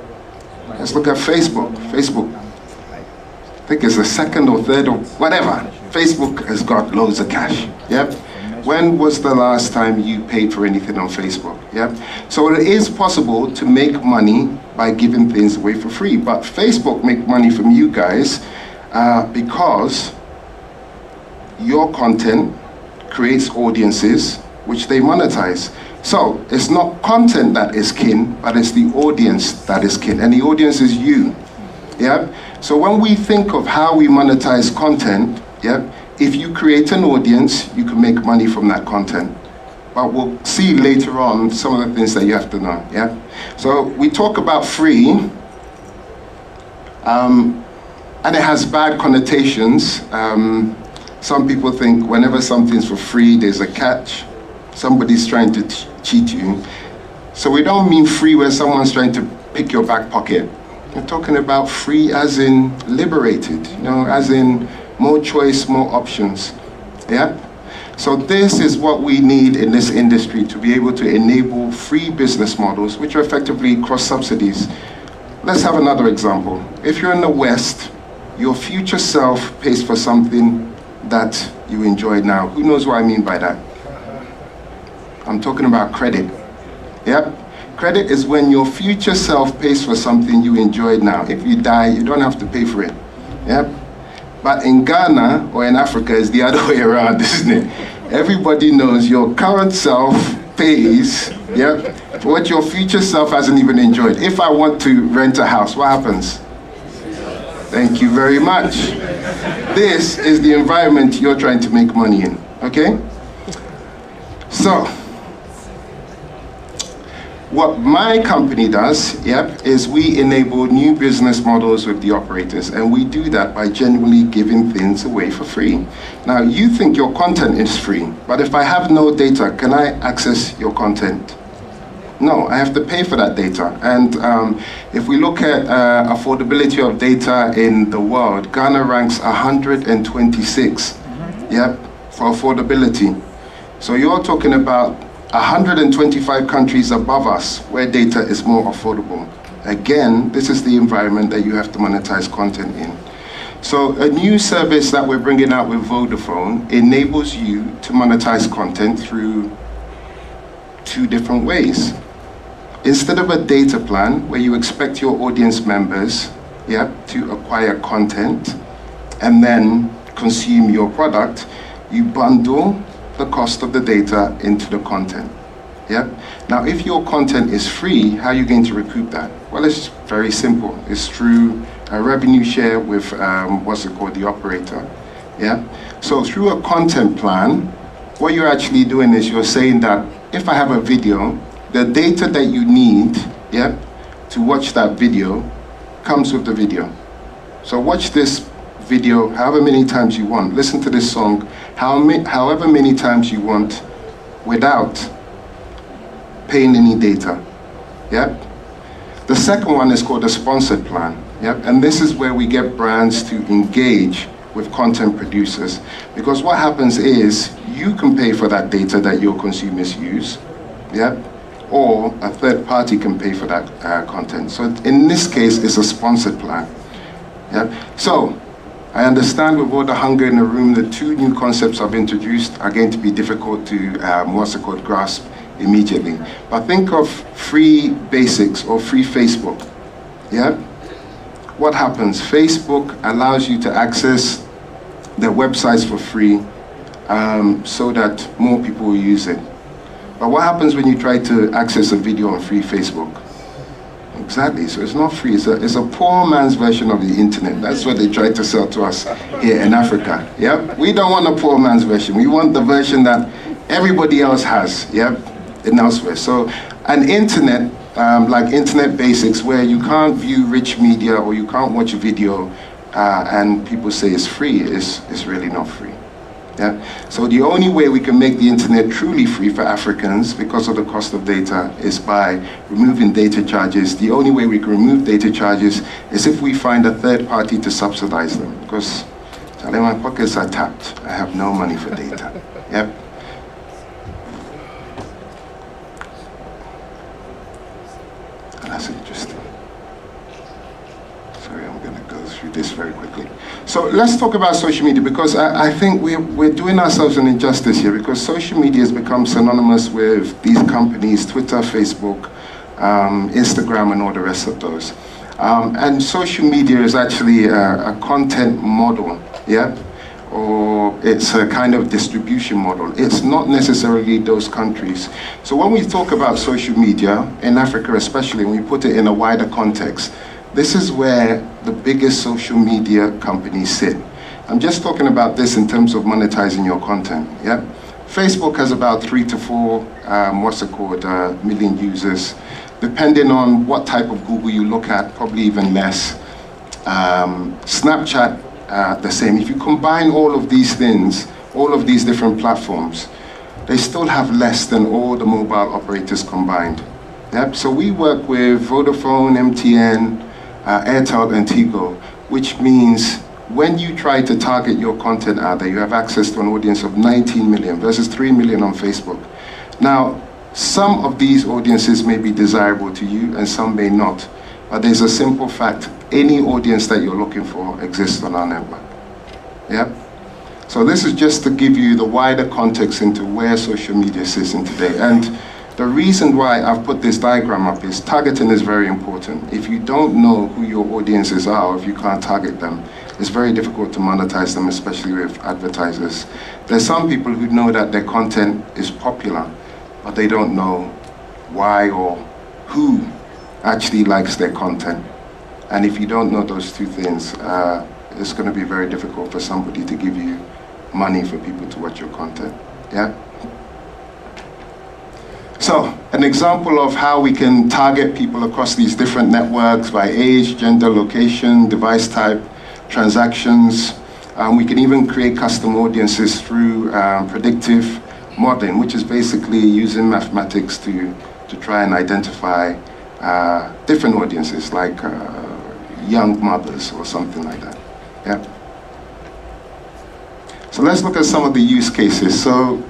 Let's look at Facebook. Facebook, I think it's the 2nd or 3rd or whatever. Facebook has got loads of cash. Yep. When was the last time you paid for anything on Facebook? Yep. So it is possible to make money by giving things away for free. But Facebook make money from you guys because your content creates audiences which they monetize. So it's not content that is kin, but it's the audience that is kin, and the audience is you. Yeah. So when we think of how we monetize content, yeah, if you create an audience, you can make money from that content. But we'll see later on some of the things that you have to know. Yeah. So we talk about free, and it has bad connotations. Some people think whenever something's for free, there's a catch. Somebody's trying to cheat you. So we don't mean free where someone's trying to pick your back pocket. We're talking about free as in liberated, as in more choice, more options. Yeah? So this is what we need in this industry to be able to enable free business models, which are effectively cross subsidies. Let's have another example. If you're in the West, your future self pays for something that you enjoy now. Who knows what I mean by that? I'm talking about credit. Yep. Credit is when your future self pays for something you enjoy now. If you die, you don't have to pay for it. Yep. But in Ghana or in Africa, it's the other way around, isn't it? Everybody knows your current self pays, yep, for what your future self hasn't even enjoyed. If I want to rent a house, what happens? Thank you very much. This is the environment you're trying to make money in, okay? So, what my company does, yep, is we enable new business models with the operators, and we do that by genuinely giving things away for free. Now, you think your content is free, but if I have no data, can I access your content? No, I have to pay for that data. And if we look at affordability of data in the world, Ghana ranks 126, yep, for affordability. So you're talking about 125 countries above us where data is more affordable. Again, this is the environment that you have to monetize content in. So a new service that we're bringing out with Vodafone enables you to monetize content through 2 different ways. Instead of a data plan where you expect your audience members yeah, to acquire content and then consume your product, you bundle the cost of the data into the content. Yeah. Now, if your content is free, how are you going to recoup that? Well, it's very simple. It's through a revenue share with the operator. Yeah. So through a content plan, what you're actually doing is you're saying that if I have a video, the data that you need, yeah, to watch that video comes with the video. So watch this video however many times you want. Listen to this song however many times you want without paying any data. Yeah. The second one is called a sponsored plan. Yeah. And this is where we get brands to engage with content producers, because what happens is you can pay for that data that your consumers use. Yeah. Or a third party can pay for that content. So in this case, it's a sponsored plan. Yeah. So I understand with all the hunger in the room, the two new concepts I've introduced are going to be difficult to grasp immediately. But think of free basics or free Facebook. Yeah. What happens? Facebook allows you to access their websites for free so that more people will use it. But what happens when you try to access a video on free Facebook? Exactly, so it's not free, it's a poor man's version of the internet. That's what they try to sell to us here in Africa. Yep. We don't want a poor man's version, we want the version that everybody else has, yep, and elsewhere. So an internet, like internet basics, where you can't view rich media or you can't watch a video and people say it's free, is really not free. Yeah? So the only way we can make the internet truly free for Africans because of the cost of data is by removing data charges. The only way we can remove data charges is if we find a third party to subsidize them, because my pockets are tapped. I have no money for data. Yep. That's interesting. Sorry, I'm going to go through this very quickly. So let's talk about social media, because I think we're doing ourselves an injustice here, because social media has become synonymous with these companies, Twitter, Facebook, Instagram, and all the rest of those. And social media is actually a content model, yeah? Or it's a kind of distribution model. It's not necessarily those countries. So when we talk about social media, in Africa especially, when we put it in a wider context, this is where the biggest social media companies sit. I'm just talking about this in terms of monetizing your content, yeah? Facebook has about 3 to 4, million users. Depending on what type of Google you look at, probably even less. Snapchat, the same. If you combine all of these things, all of these different platforms, they still have less than all the mobile operators combined. Yep. So we work with Vodafone, MTN, Airtel, and Tigo, which means when you try to target your content out there, you have access to an audience of 19 million versus 3 million on Facebook. Now, some of these audiences may be desirable to you and some may not, but there's a simple fact: any audience that you're looking for exists on our network. Yep. So this is just to give you the wider context into where social media sits in today. And the reason why I've put this diagram up is targeting is very important. If you don't know who your audiences are, or if you can't target them, it's very difficult to monetize them, especially with advertisers. There's some people who know that their content is popular, but they don't know why or who actually likes their content. And if you don't know those two things, it's going to be very difficult for somebody to give you money for people to watch your content. Yeah? So, an example of how we can target people across these different networks by age, gender, location, device type, transactions. We can even create custom audiences through predictive modeling, which is basically using mathematics to try and identify different audiences, like young mothers or something like that. Yeah. So let's look at some of the use cases. So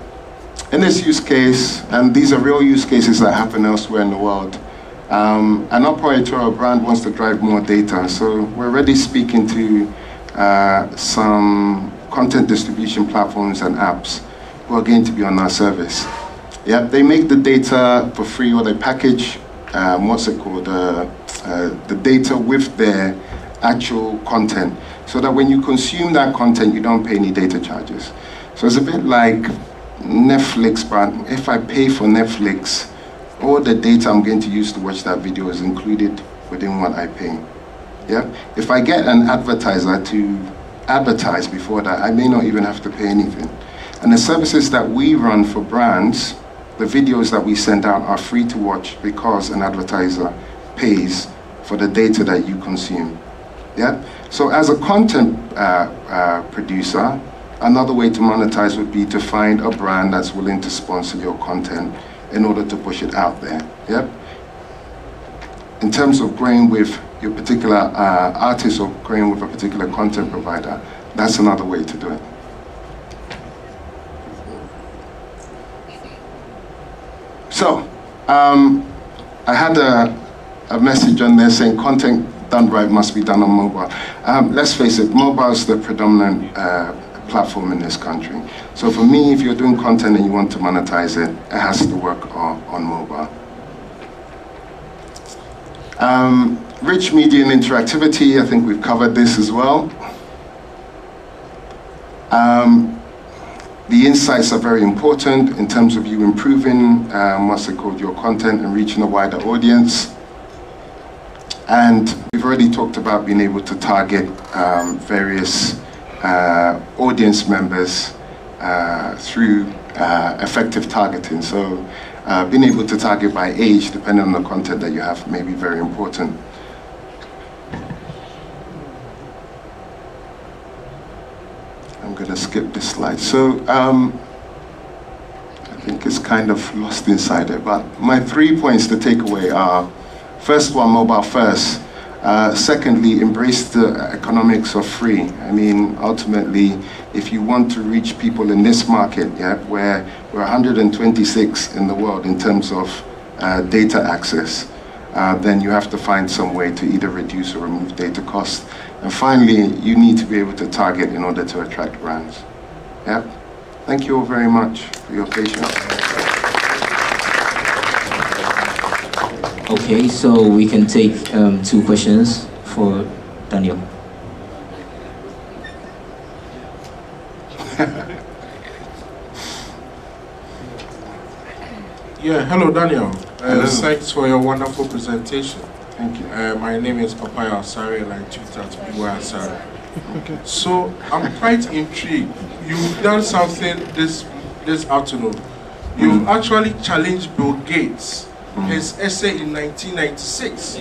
in this use case, and these are real use cases that happen elsewhere in the world, an operator or brand wants to drive more data. So we're already speaking to some content distribution platforms and apps who are going to be on our service. Yeah, they make the data for free, or they package the data with their actual content, so that when you consume that content, you don't pay any data charges. So it's a bit like Netflix, but if I pay for Netflix, all the data I'm going to use to watch that video is included within what I pay. Yeah? If I get an advertiser to advertise before that, I may not even have to pay anything. And the services that we run for brands, the videos that we send out are free to watch because an advertiser pays for the data that you consume. Yeah? So as a content producer, another way to monetize would be to find a brand that's willing to sponsor your content in order to push it out there. Yeah? In terms of growing with your particular artist or growing with a particular content provider, that's another way to do it. So, I had a message on there saying content done right must be done on mobile. Let's face it, mobile is the predominant platform in this country. So for me, if you're doing content and you want to monetize it, it has to work on mobile. Rich media and interactivity, I think we've covered this as well. The insights are very important in terms of you improving, what's it called, your content and reaching a wider audience. And we've already talked about being able to target various audience members through effective targeting. So being able to target by age, depending on the content that you have, may be very important. I'm going to skip this slide. So I think it's kind of lost inside it, but my 3 points to take away are, first one, mobile first. Secondly, embrace the economics of free. I mean, ultimately, if you want to reach people in this market, yeah, where we're 126 in the world in terms of data access, then you have to find some way to either reduce or remove data costs. And finally, you need to be able to target in order to attract brands. Yeah? Thank you all very much for your patience. Okay, so we can take 2 questions for Daniel. Yeah, hello Daniel. Hello. Thanks for your wonderful presentation. Thank you. My name is Papaya Asari and I tweet at BY Asari. Okay. So I'm quite intrigued. You've done something this afternoon. You've actually challenged Bill Gates, his essay in 1996,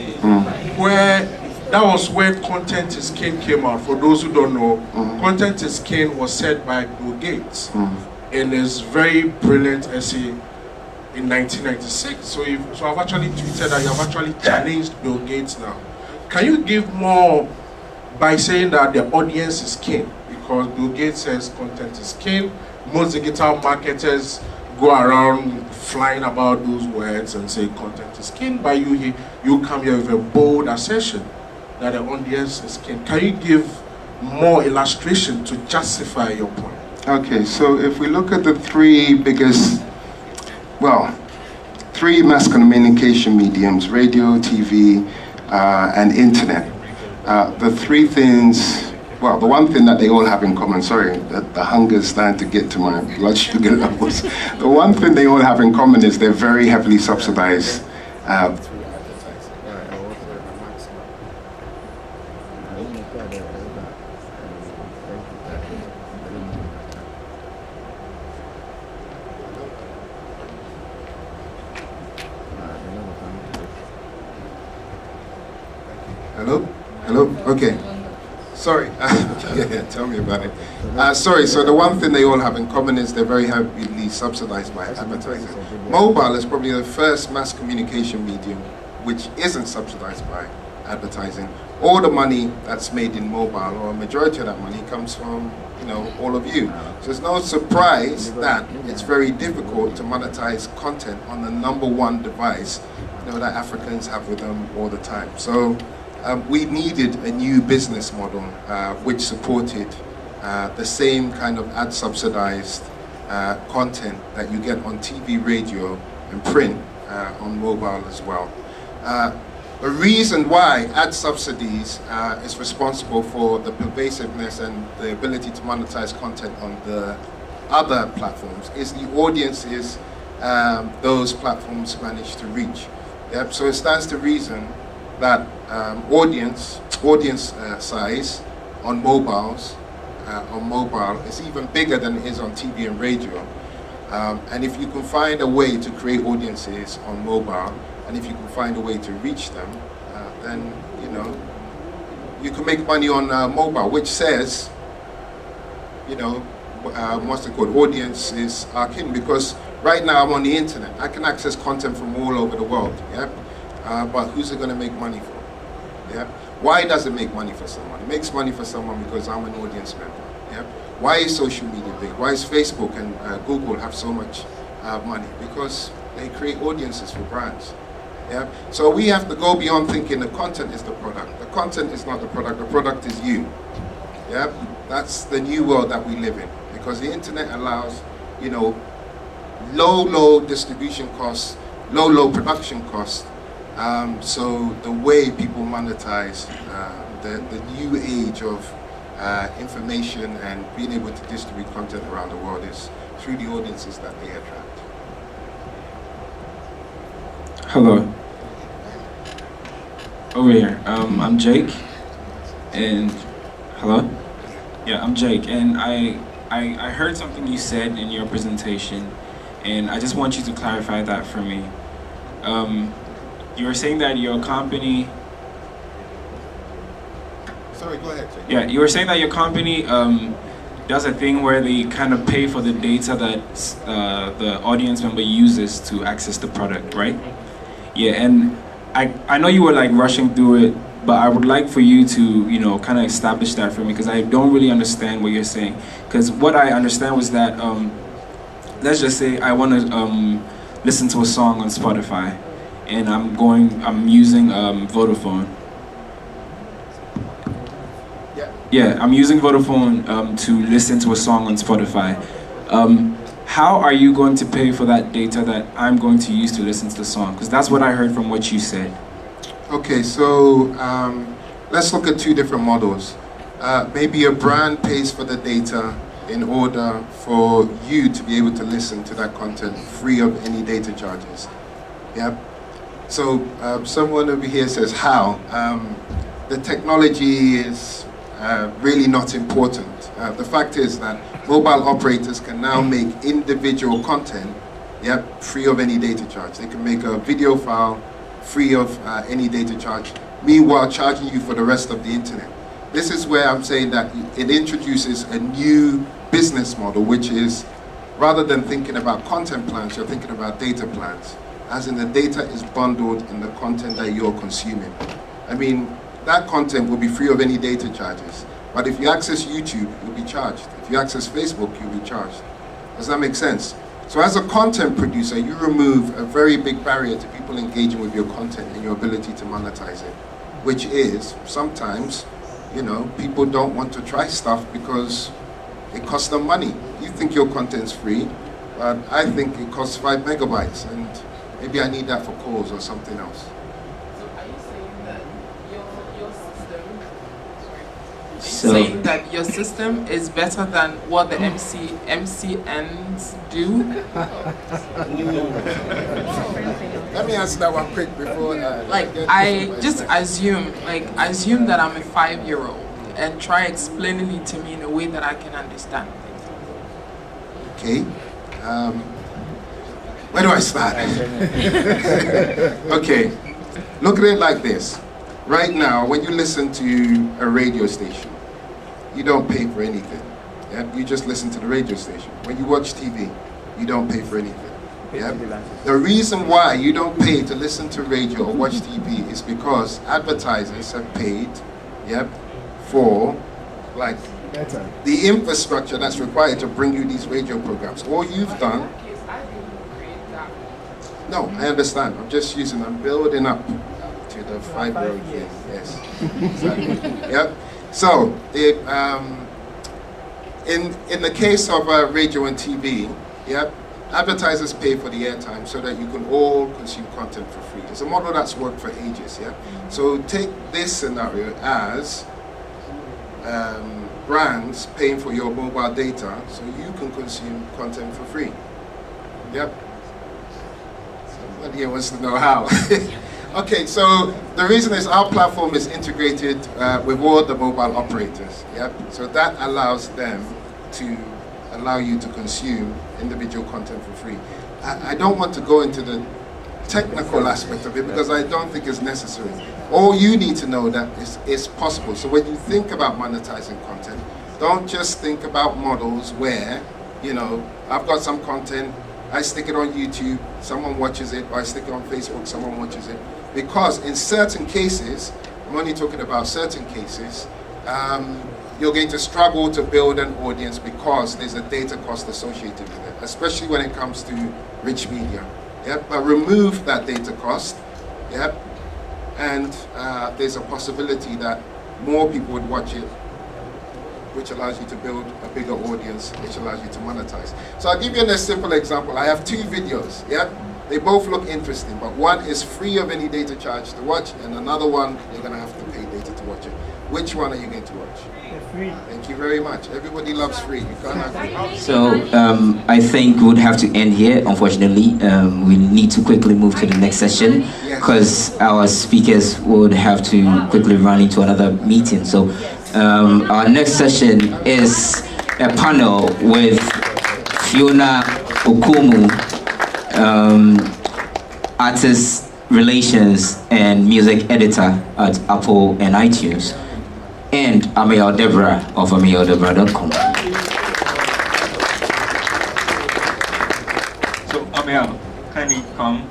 where that was where Content is King came out. For those who don't know, Content is King was said by Bill Gates in his very brilliant essay in 1996. So I've actually tweeted that you have actually challenged Bill Gates now. Can you give more by saying that the audience is king? Because Bill Gates says content is king. Most digital marketers go around flying about those words and say content is king. But you come here with a bold assertion that the audience is king. Can you give more illustration to justify your point? Okay, so if we look at the 3 biggest, well, 3 mass communication mediums, radio, TV, and internet. The 3 things, well, the one thing that they all have in common, sorry, the hunger's starting to get to my blood sugar levels. The one thing they all have in common is they're very heavily subsidized. Hello? Okay. Sorry. Yeah, tell me about it. Sorry, so the one thing they all have in common is they're very heavily subsidized by advertising. Mobile is probably the first mass communication medium which isn't subsidized by advertising. All the money that's made in mobile, or a majority of that money, comes from, all of you. So it's no surprise that it's very difficult to monetize content on the #1 device, that Africans have with them all the time. So we needed a new business model which supported the same kind of ad-subsidized content that you get on TV, radio, and print on mobile as well. The reason why ad subsidies is responsible for the pervasiveness and the ability to monetize content on the other platforms is the audiences those platforms manage to reach. Yep. So it stands to reason that audience size on mobile is even bigger than it is on TV and radio. And if you can find a way to create audiences on mobile, and if you can find a way to reach them, then you can make money on mobile, which says, what's it called? Audiences are king, because right now I'm on the internet. I can access content from all over the world. Yeah, but who's it going to make money for? Yeah. Why does it make money for someone? It makes money for someone because I'm an audience member. Yeah. Why is social media big? Why is Facebook and Google have so much money? Because they create audiences for brands. Yeah. So we have to go beyond thinking the content is the product. The content is not the product. The product is you. Yeah. That's the new world that we live in, because the internet allows, low distribution costs, low production costs. So the way people monetize the new age of information and being able to distribute content around the world is through the audiences that they attract. Hello. Over here. I'm Jake. And hello? Yeah, I'm Jake. And I heard something you said in your presentation, and I just want you to clarify that for me. You were saying that your company... Sorry, go ahead, Jake. Yeah, you were saying that your company does a thing where they kind of pay for the data that the audience member uses to access the product, right? Yeah, and I know you were like rushing through it, but I would like for you to, kind of establish that for me, because I don't really understand what you're saying. Because what I understand was that, let's just say I want to listen to a song on Spotify, and I'm using Vodafone. Yeah, I'm using Vodafone to listen to a song on Spotify. How are you going to pay for that data that I'm going to use to listen to the song? Because that's what I heard from what you said. Okay, so let's look at two different models. Maybe a brand pays for the data in order for you to be able to listen to that content free of any data charges. Yep. So someone over here says how? The technology is really not important. The fact is that mobile operators can now make individual content, free of any data charge. They can make a video file free of any data charge, meanwhile charging you for the rest of the internet. This is where I'm saying that it introduces a new business model, which is, rather than thinking about content plans, you're thinking about data plans, as in the data is bundled in the content that you're consuming. I mean, that content will be free of any data charges, but if you access YouTube, you'll be charged. If you access Facebook, you'll be charged. Does that make sense? So as a content producer, you remove a very big barrier to people engaging with your content and your ability to monetize it, which is sometimes, people don't want to try stuff because it costs them money. You think your content's free, but I think it costs 5 megabytes, and maybe I need that for calls or something else. Saying that your system is better than what the MCNs do? Let me answer that one quick before. I just assume that I'm a 5-year-old and try explaining it to me in a way that I can understand. Okay. Where do I start? Okay. Look at it like this. Right now, when you listen to a radio station, you don't pay for anything. Yeah? You just listen to the radio station. When you watch TV, you don't pay for anything. Yeah? The reason why you don't pay to listen to radio or watch TV is because advertisers have paid for the infrastructure that's required to bring you these radio programs. All you've done... No, I understand. I'm building up to the 5-year-old thing. Yes. Exactly. Yep. So, in the case of radio and TV, advertisers pay for the airtime so that you can all consume content for free. It's a model that's worked for ages, yeah? So take this scenario as brands paying for your mobile data so you can consume content for free. Yep. Somebody here wants to know how. Okay, so the reason is our platform is integrated with all the mobile operators. Yep. So that allows them to allow you to consume individual content for free. I don't want to go into the technical aspect of it because I don't think it's necessary. All you need to know that it's possible. So when you think about monetizing content, don't just think about models where, you know, I've got some content, I stick it on YouTube, someone watches it, or I stick it on Facebook, someone watches it. Because in certain cases, I'm only talking about certain cases, you're going to struggle to build an audience because there's a data cost associated with it, especially when it comes to rich media. Yep, but remove that data cost, yep, and there's a possibility that more people would watch it, which allows you to build a bigger audience, which allows you to monetize. So I'll give you a simple example. I have 2 videos, yeah? They both look interesting, but one is free of any data charge to watch, and another one, you're gonna have to pay data to watch it. Which one are you going to watch? Free. Thank you very much. Everybody loves free. You can't agree. So I think we would have to end here, unfortunately. We need to quickly move to the next session because our speakers would have to quickly run into another meeting. So our next session is a panel with Fiona Okumu, artist relations and music editor at Apple and iTunes, and Amiel Deborah of amieldeborah.com. So Amiel, can you come?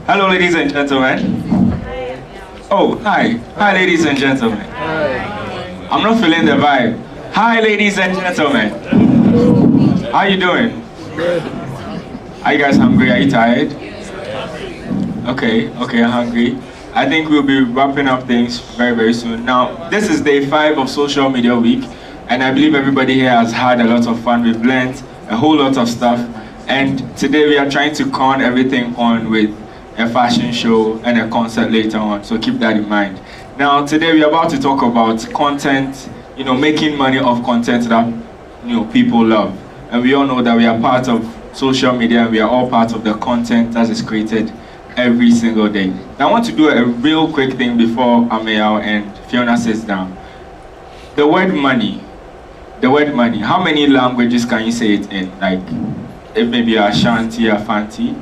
Hello, ladies and gentlemen. Oh, hi. Hi, ladies and gentlemen. I'm not feeling the vibe. Hi, ladies and gentlemen. How you doing? Are you guys hungry? Are you tired? Okay, I'm hungry. I think we'll be wrapping up things very, very soon. Now, this is day 5 of Social Media Week, and I believe everybody here has had a lot of fun. We've learned a whole lot of stuff, and today we are trying to con everything on with a fashion show and a concert later on, so keep that in mind. Now, today we are about to talk about content, you know, making money off content that, you know, people love. And we all know that we are part of social media, and we are all part of the content that is created every single day. Now, I want to do a real quick thing before Amiel and Fiona sits down. The word money. How many languages can you say it in? Like, if maybe Ashanti, Afanti.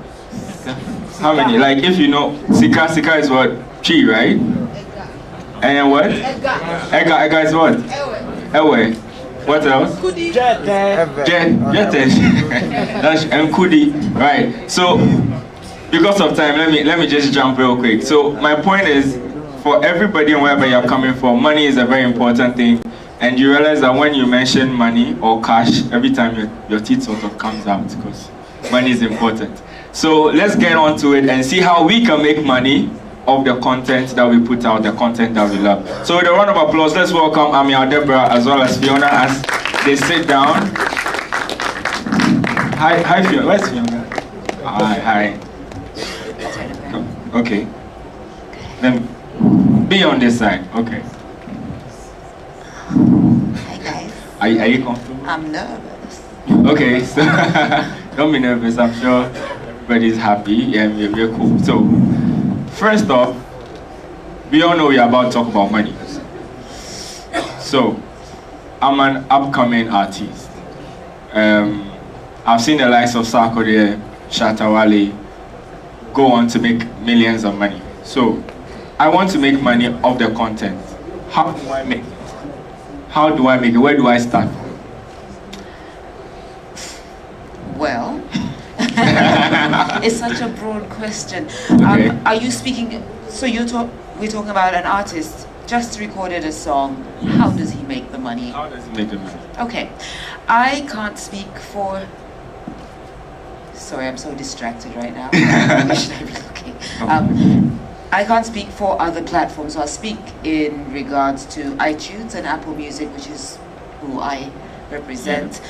How many? Like, if you know, Sika is what? Chi, right? And what? Ega is what? Ewe. What else? Kudi. Jet. That's and Kudi. Right. So, because of time, let me just jump real quick. So my point is, for everybody and wherever you're coming from, money is a very important thing. And you realize that when you mention money or cash, every time your teeth sort of comes out because money is important. So let's get on to it and see how we can make money of the content that we put out, the content that we love. So with a round of applause, let's welcome Amiel Deborah as well as Fiona as they sit down. Hi Fiona. Where's Fiona? Hi. Okay. Then be on this side. Okay. Hi guys. Are you comfortable? I'm nervous. Okay, so don't be nervous. I'm sure everybody's happy. Yeah, we're cool. So first off, we all know we're about to talk about money. So I'm an upcoming artist. I've seen the likes of Sarkodie, Shatawale go on to make millions of money. So I want to make money off the content. How do I make it? Where do I start? Well, it's such a broad question. Okay. Are you speaking, so we're talking about an artist just recorded a song. How does he make the money? How does he make the money? Okay. I can't speak for, sorry, I'm so distracted right now. Where should I be looking? I can't speak for other platforms, so I'll speak in regards to iTunes and Apple Music, which is who I represent.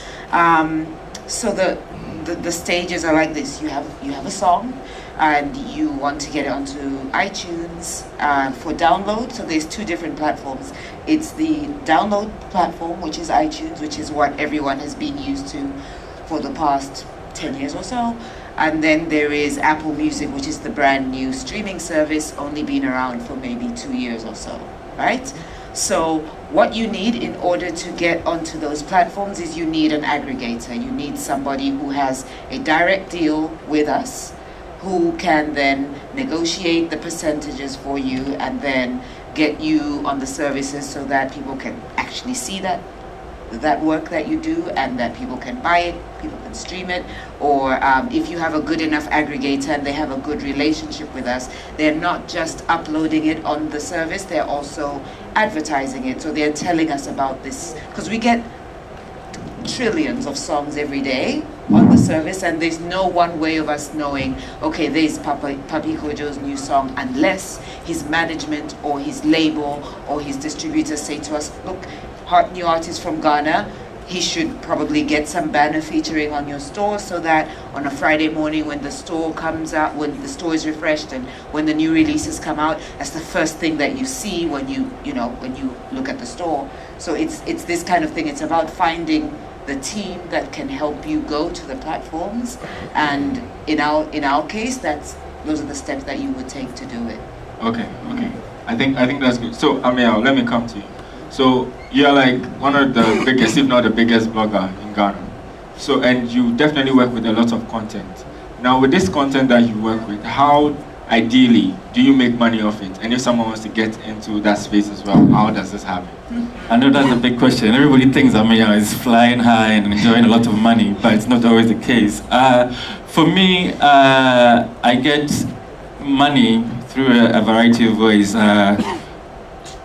So the stages are like this. You have a song, and you want to get it onto iTunes for download. So there's two different platforms. It's the download platform, which is iTunes, which is what everyone has been used to for the past 10 years or so. And then there is Apple Music, which is the brand new streaming service, only been around for maybe 2 years or so, right? So what you need in order to get onto those platforms is you need an aggregator. You need somebody who has a direct deal with us, who can then negotiate the percentages for you and then get you on the services so that people can actually see that work that you do, and that people can buy it, people can stream it, or if you have a good enough aggregator and they have a good relationship with us, they're not just uploading it on the service, they're also advertising it. So they're telling us about this, because we get trillions of songs every day on the service, and there's no one way of us knowing, okay, there's Papi Kojo's new song, unless his management or his label or his distributor say to us, look, new artist from Ghana, he should probably get some banner featuring on your store, so that on a Friday morning when the store comes out, when the store is refreshed and when the new releases come out, that's the first thing that you see when you look at the store. So it's this kind of thing. It's about finding the team that can help you go to the platforms, and in our case, those are the steps that you would take to do it. Okay. I think that's good. So Amiel, let me come to you. So you're like one of the biggest, if not the biggest blogger in Ghana. So, and you definitely work with a lot of content. Now with this content that you work with, how ideally do you make money off it? And if someone wants to get into that space as well, how does this happen? I know that's a big question. Everybody thinks Amiel is flying high and enjoying a lot of money, but it's not always the case. For me, I get money through a variety of ways.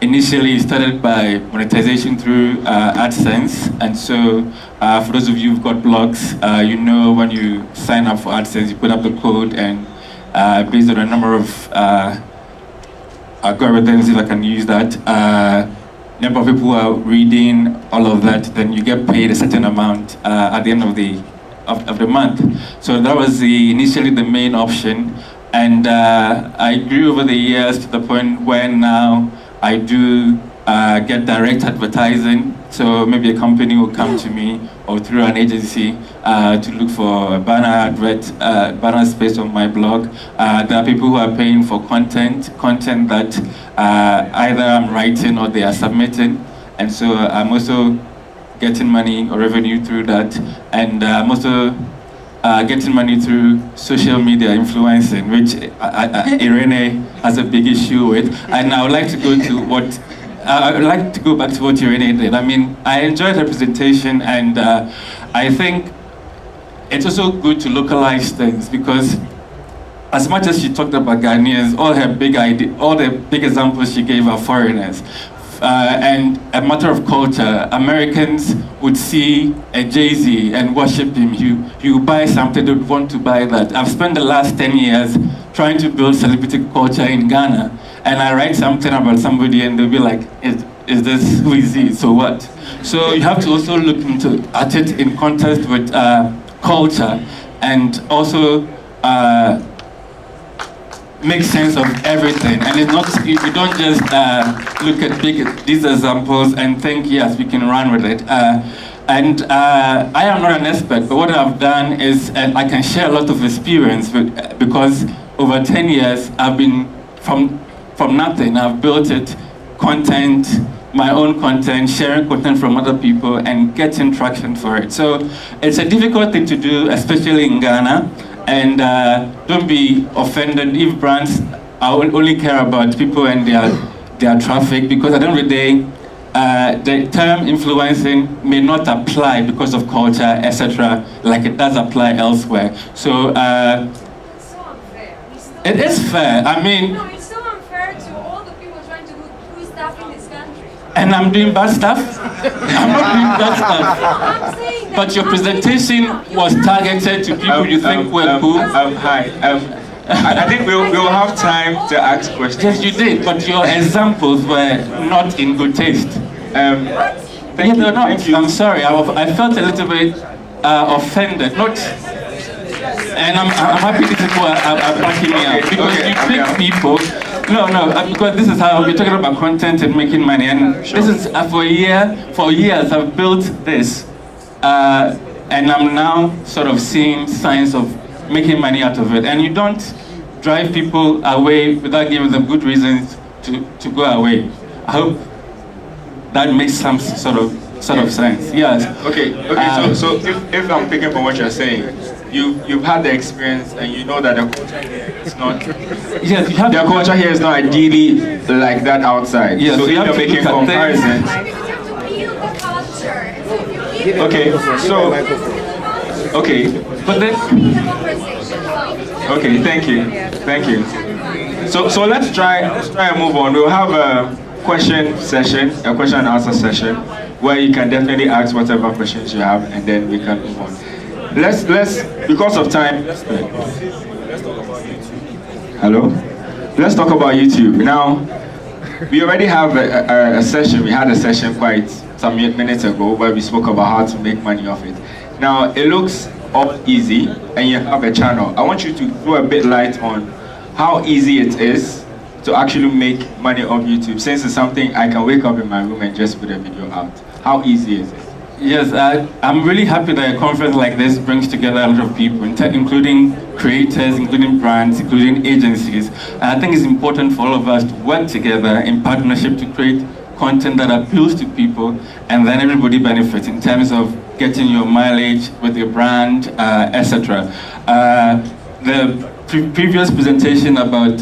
Initially, it started by monetization through AdSense, and so for those of you who've got blogs, you know when you sign up for AdSense, you put up the code, and based on a number of algorithms, if I can use that, number of people who are reading all of that, then you get paid a certain amount at the end of the month. So that was initially the main option, and I grew over the years to the point where now I do get direct advertising. So maybe a company will come to me or through an agency to look for a banner space on my blog. There are people who are paying for content that either I'm writing or they are submitting. And so I'm also getting money or revenue through that. And I'm also getting money through social media influencing, which Irene has a big issue with. And I would like to go back to what Irene did. I mean, I enjoyed her presentation, and I think it's also good to localize things, because as much as she talked about Ghanaians, all the big examples she gave are foreigners. And a matter of culture, Americans would see a Jay-Z and worship him. You buy something, they would want to buy that. I've spent the last 10 years trying to build celebrity culture in Ghana, and I write something about somebody and they'll be like, is this, who is he, so what? So you have to also look at it in context with culture, and also make sense of everything. And it's not, you don't just look at these examples and think, yes, we can run with it. And I am not an expert, but what I've done is I can share a lot of experience because over 10 years I've been from nothing. I've built it, content, my own content, sharing content from other people and getting traction for it. So it's a difficult thing to do, especially in Ghana. And don't be offended if brands only care about people and their traffic, because at the end of the day, the term influencing may not apply because of culture, etc., like it does apply elsewhere. So It's so unfair. it is fair. I mean, No, it's so unfair to all the people trying to do good stuff in this country. and I'm doing bad stuff. I'm not doing bad stuff. But your presentation was targeted to people you think were cool. Hi. I think we'll have time to ask questions. Yes, you did, but your examples were not in good taste. Thank you. I'm sorry, I felt a little bit offended, not. And I'm happy these people are backing me up because you trick people. No, because this is how we're talking about content and making money, and this is for years I've built this, and I'm now sort of seeing signs of making money out of it. And you don't drive people away without giving them good reasons to go away. I hope that makes some sort of sense. Yes. Okay. So if I'm picking from what you're saying, you've had the experience and you know that the culture here is not. Yes, you have the culture here is not ideally like that outside. Yes, so if you have you're to making look at comparisons. Okay. So. Okay. But then. Okay. Thank you. So let's try and move on. We'll have a question and answer session, where you can definitely ask whatever questions you have, and then we can move on. Let's because of time. Let's talk about YouTube. Hello. Let's talk about YouTube now. We already have a session. We had a session quite some minutes ago where we spoke about how to make money off it. Now it looks all easy, and you have a channel. I want you to throw a bit light on how easy it is to actually make money off YouTube, since it's something I can wake up in my room and just put a video out. How easy is it? Yes, I'm really happy that a conference like this brings together a lot of people, including creators, including brands, including agencies. And I think it's important for all of us to work together in partnership to create content that appeals to people, and then everybody benefits in terms of getting your mileage with your brand, etc. The previous presentation about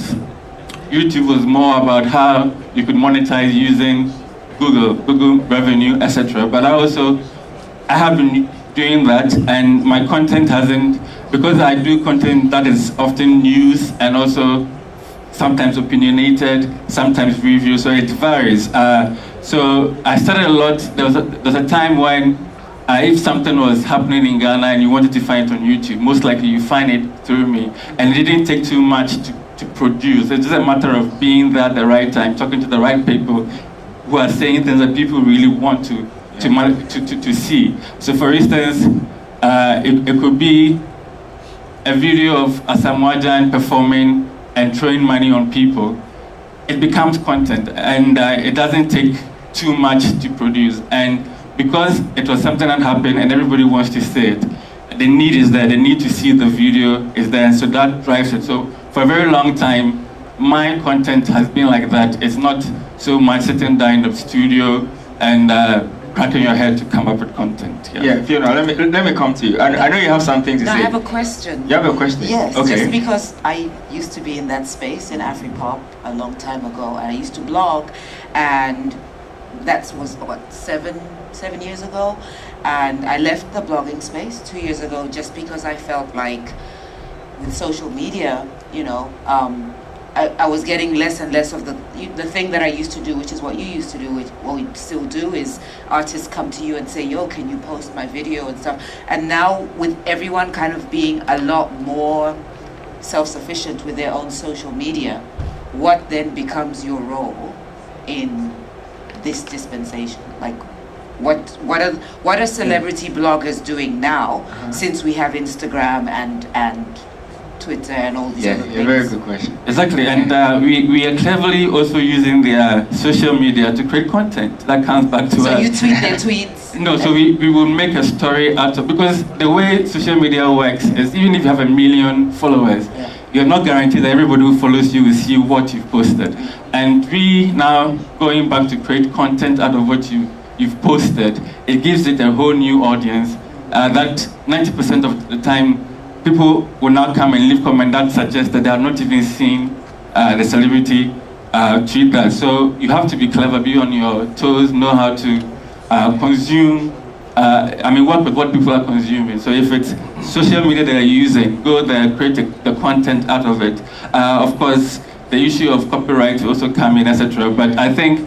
YouTube was more about how you could monetize using Google revenue, etc. But I have been doing that, and my content hasn't, because I do content that is often news and also sometimes opinionated, sometimes review, so it varies. So I started a lot. There was a time when if something was happening in Ghana and you wanted to find it on YouTube, most likely you find it through me, and it didn't take too much to produce. It's just a matter of being there at the right time, talking to the right people who are saying things that people really want to see. So for instance, it could be a video of Asamoah performing and throwing money on people. It becomes content, and it doesn't take too much to produce. And because it was something that happened and everybody wants to see it, the need is there, the need to see the video is there, and so that drives it. So for a very long time, my content has been like that. It's not so much sitting down in the studio and cracking your head to come up with content. Yeah, Fiona, let me come to you. I know you have something to say. I have a question. You have a question? Yes, okay. Just because I used to be in that space in AfriPop a long time ago, and I used to blog, and that was what, seven years ago, and I left the blogging space 2 years ago just because I felt like with social media, I was getting less and less of the thing that I used to do, which is what you used to do, which what we still do, is artists come to you and say, yo, can you post my video and stuff. And now with everyone kind of being a lot more self-sufficient with their own social media, what then becomes your role in this dispensation? Like, what are celebrity bloggers doing now, since we have Instagram and Twitter and all these other things? Yeah, very good question. Exactly, and we are cleverly also using their social media to create content that comes back to us. So you tweet their tweets? No, so we will make a story out of, because the way social media works is, even if you have 1 million followers, you're not guaranteed that everybody who follows you will see what you've posted. And we now going back to create content out of what you've posted, it gives it a whole new audience. That 90% of the time, people will now come and leave comments that suggest that they have not even seen the celebrity tweet that. So you have to be clever, be on your toes, know how to consume, work with what people are consuming. So if it's social media they're using, go there, create the content out of it. Of course, the issue of copyright will also come in, etc. But I think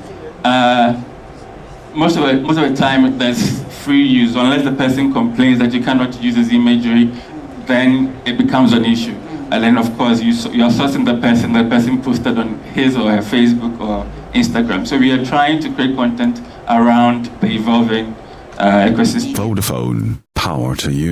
most of the time there's free use, unless the person complains that you cannot use his imagery, then it becomes an issue. And then of course you're sourcing the person posted on his or her Facebook or Instagram. So we are trying to create content around the evolving ecosystem. Vodafone. Power to you.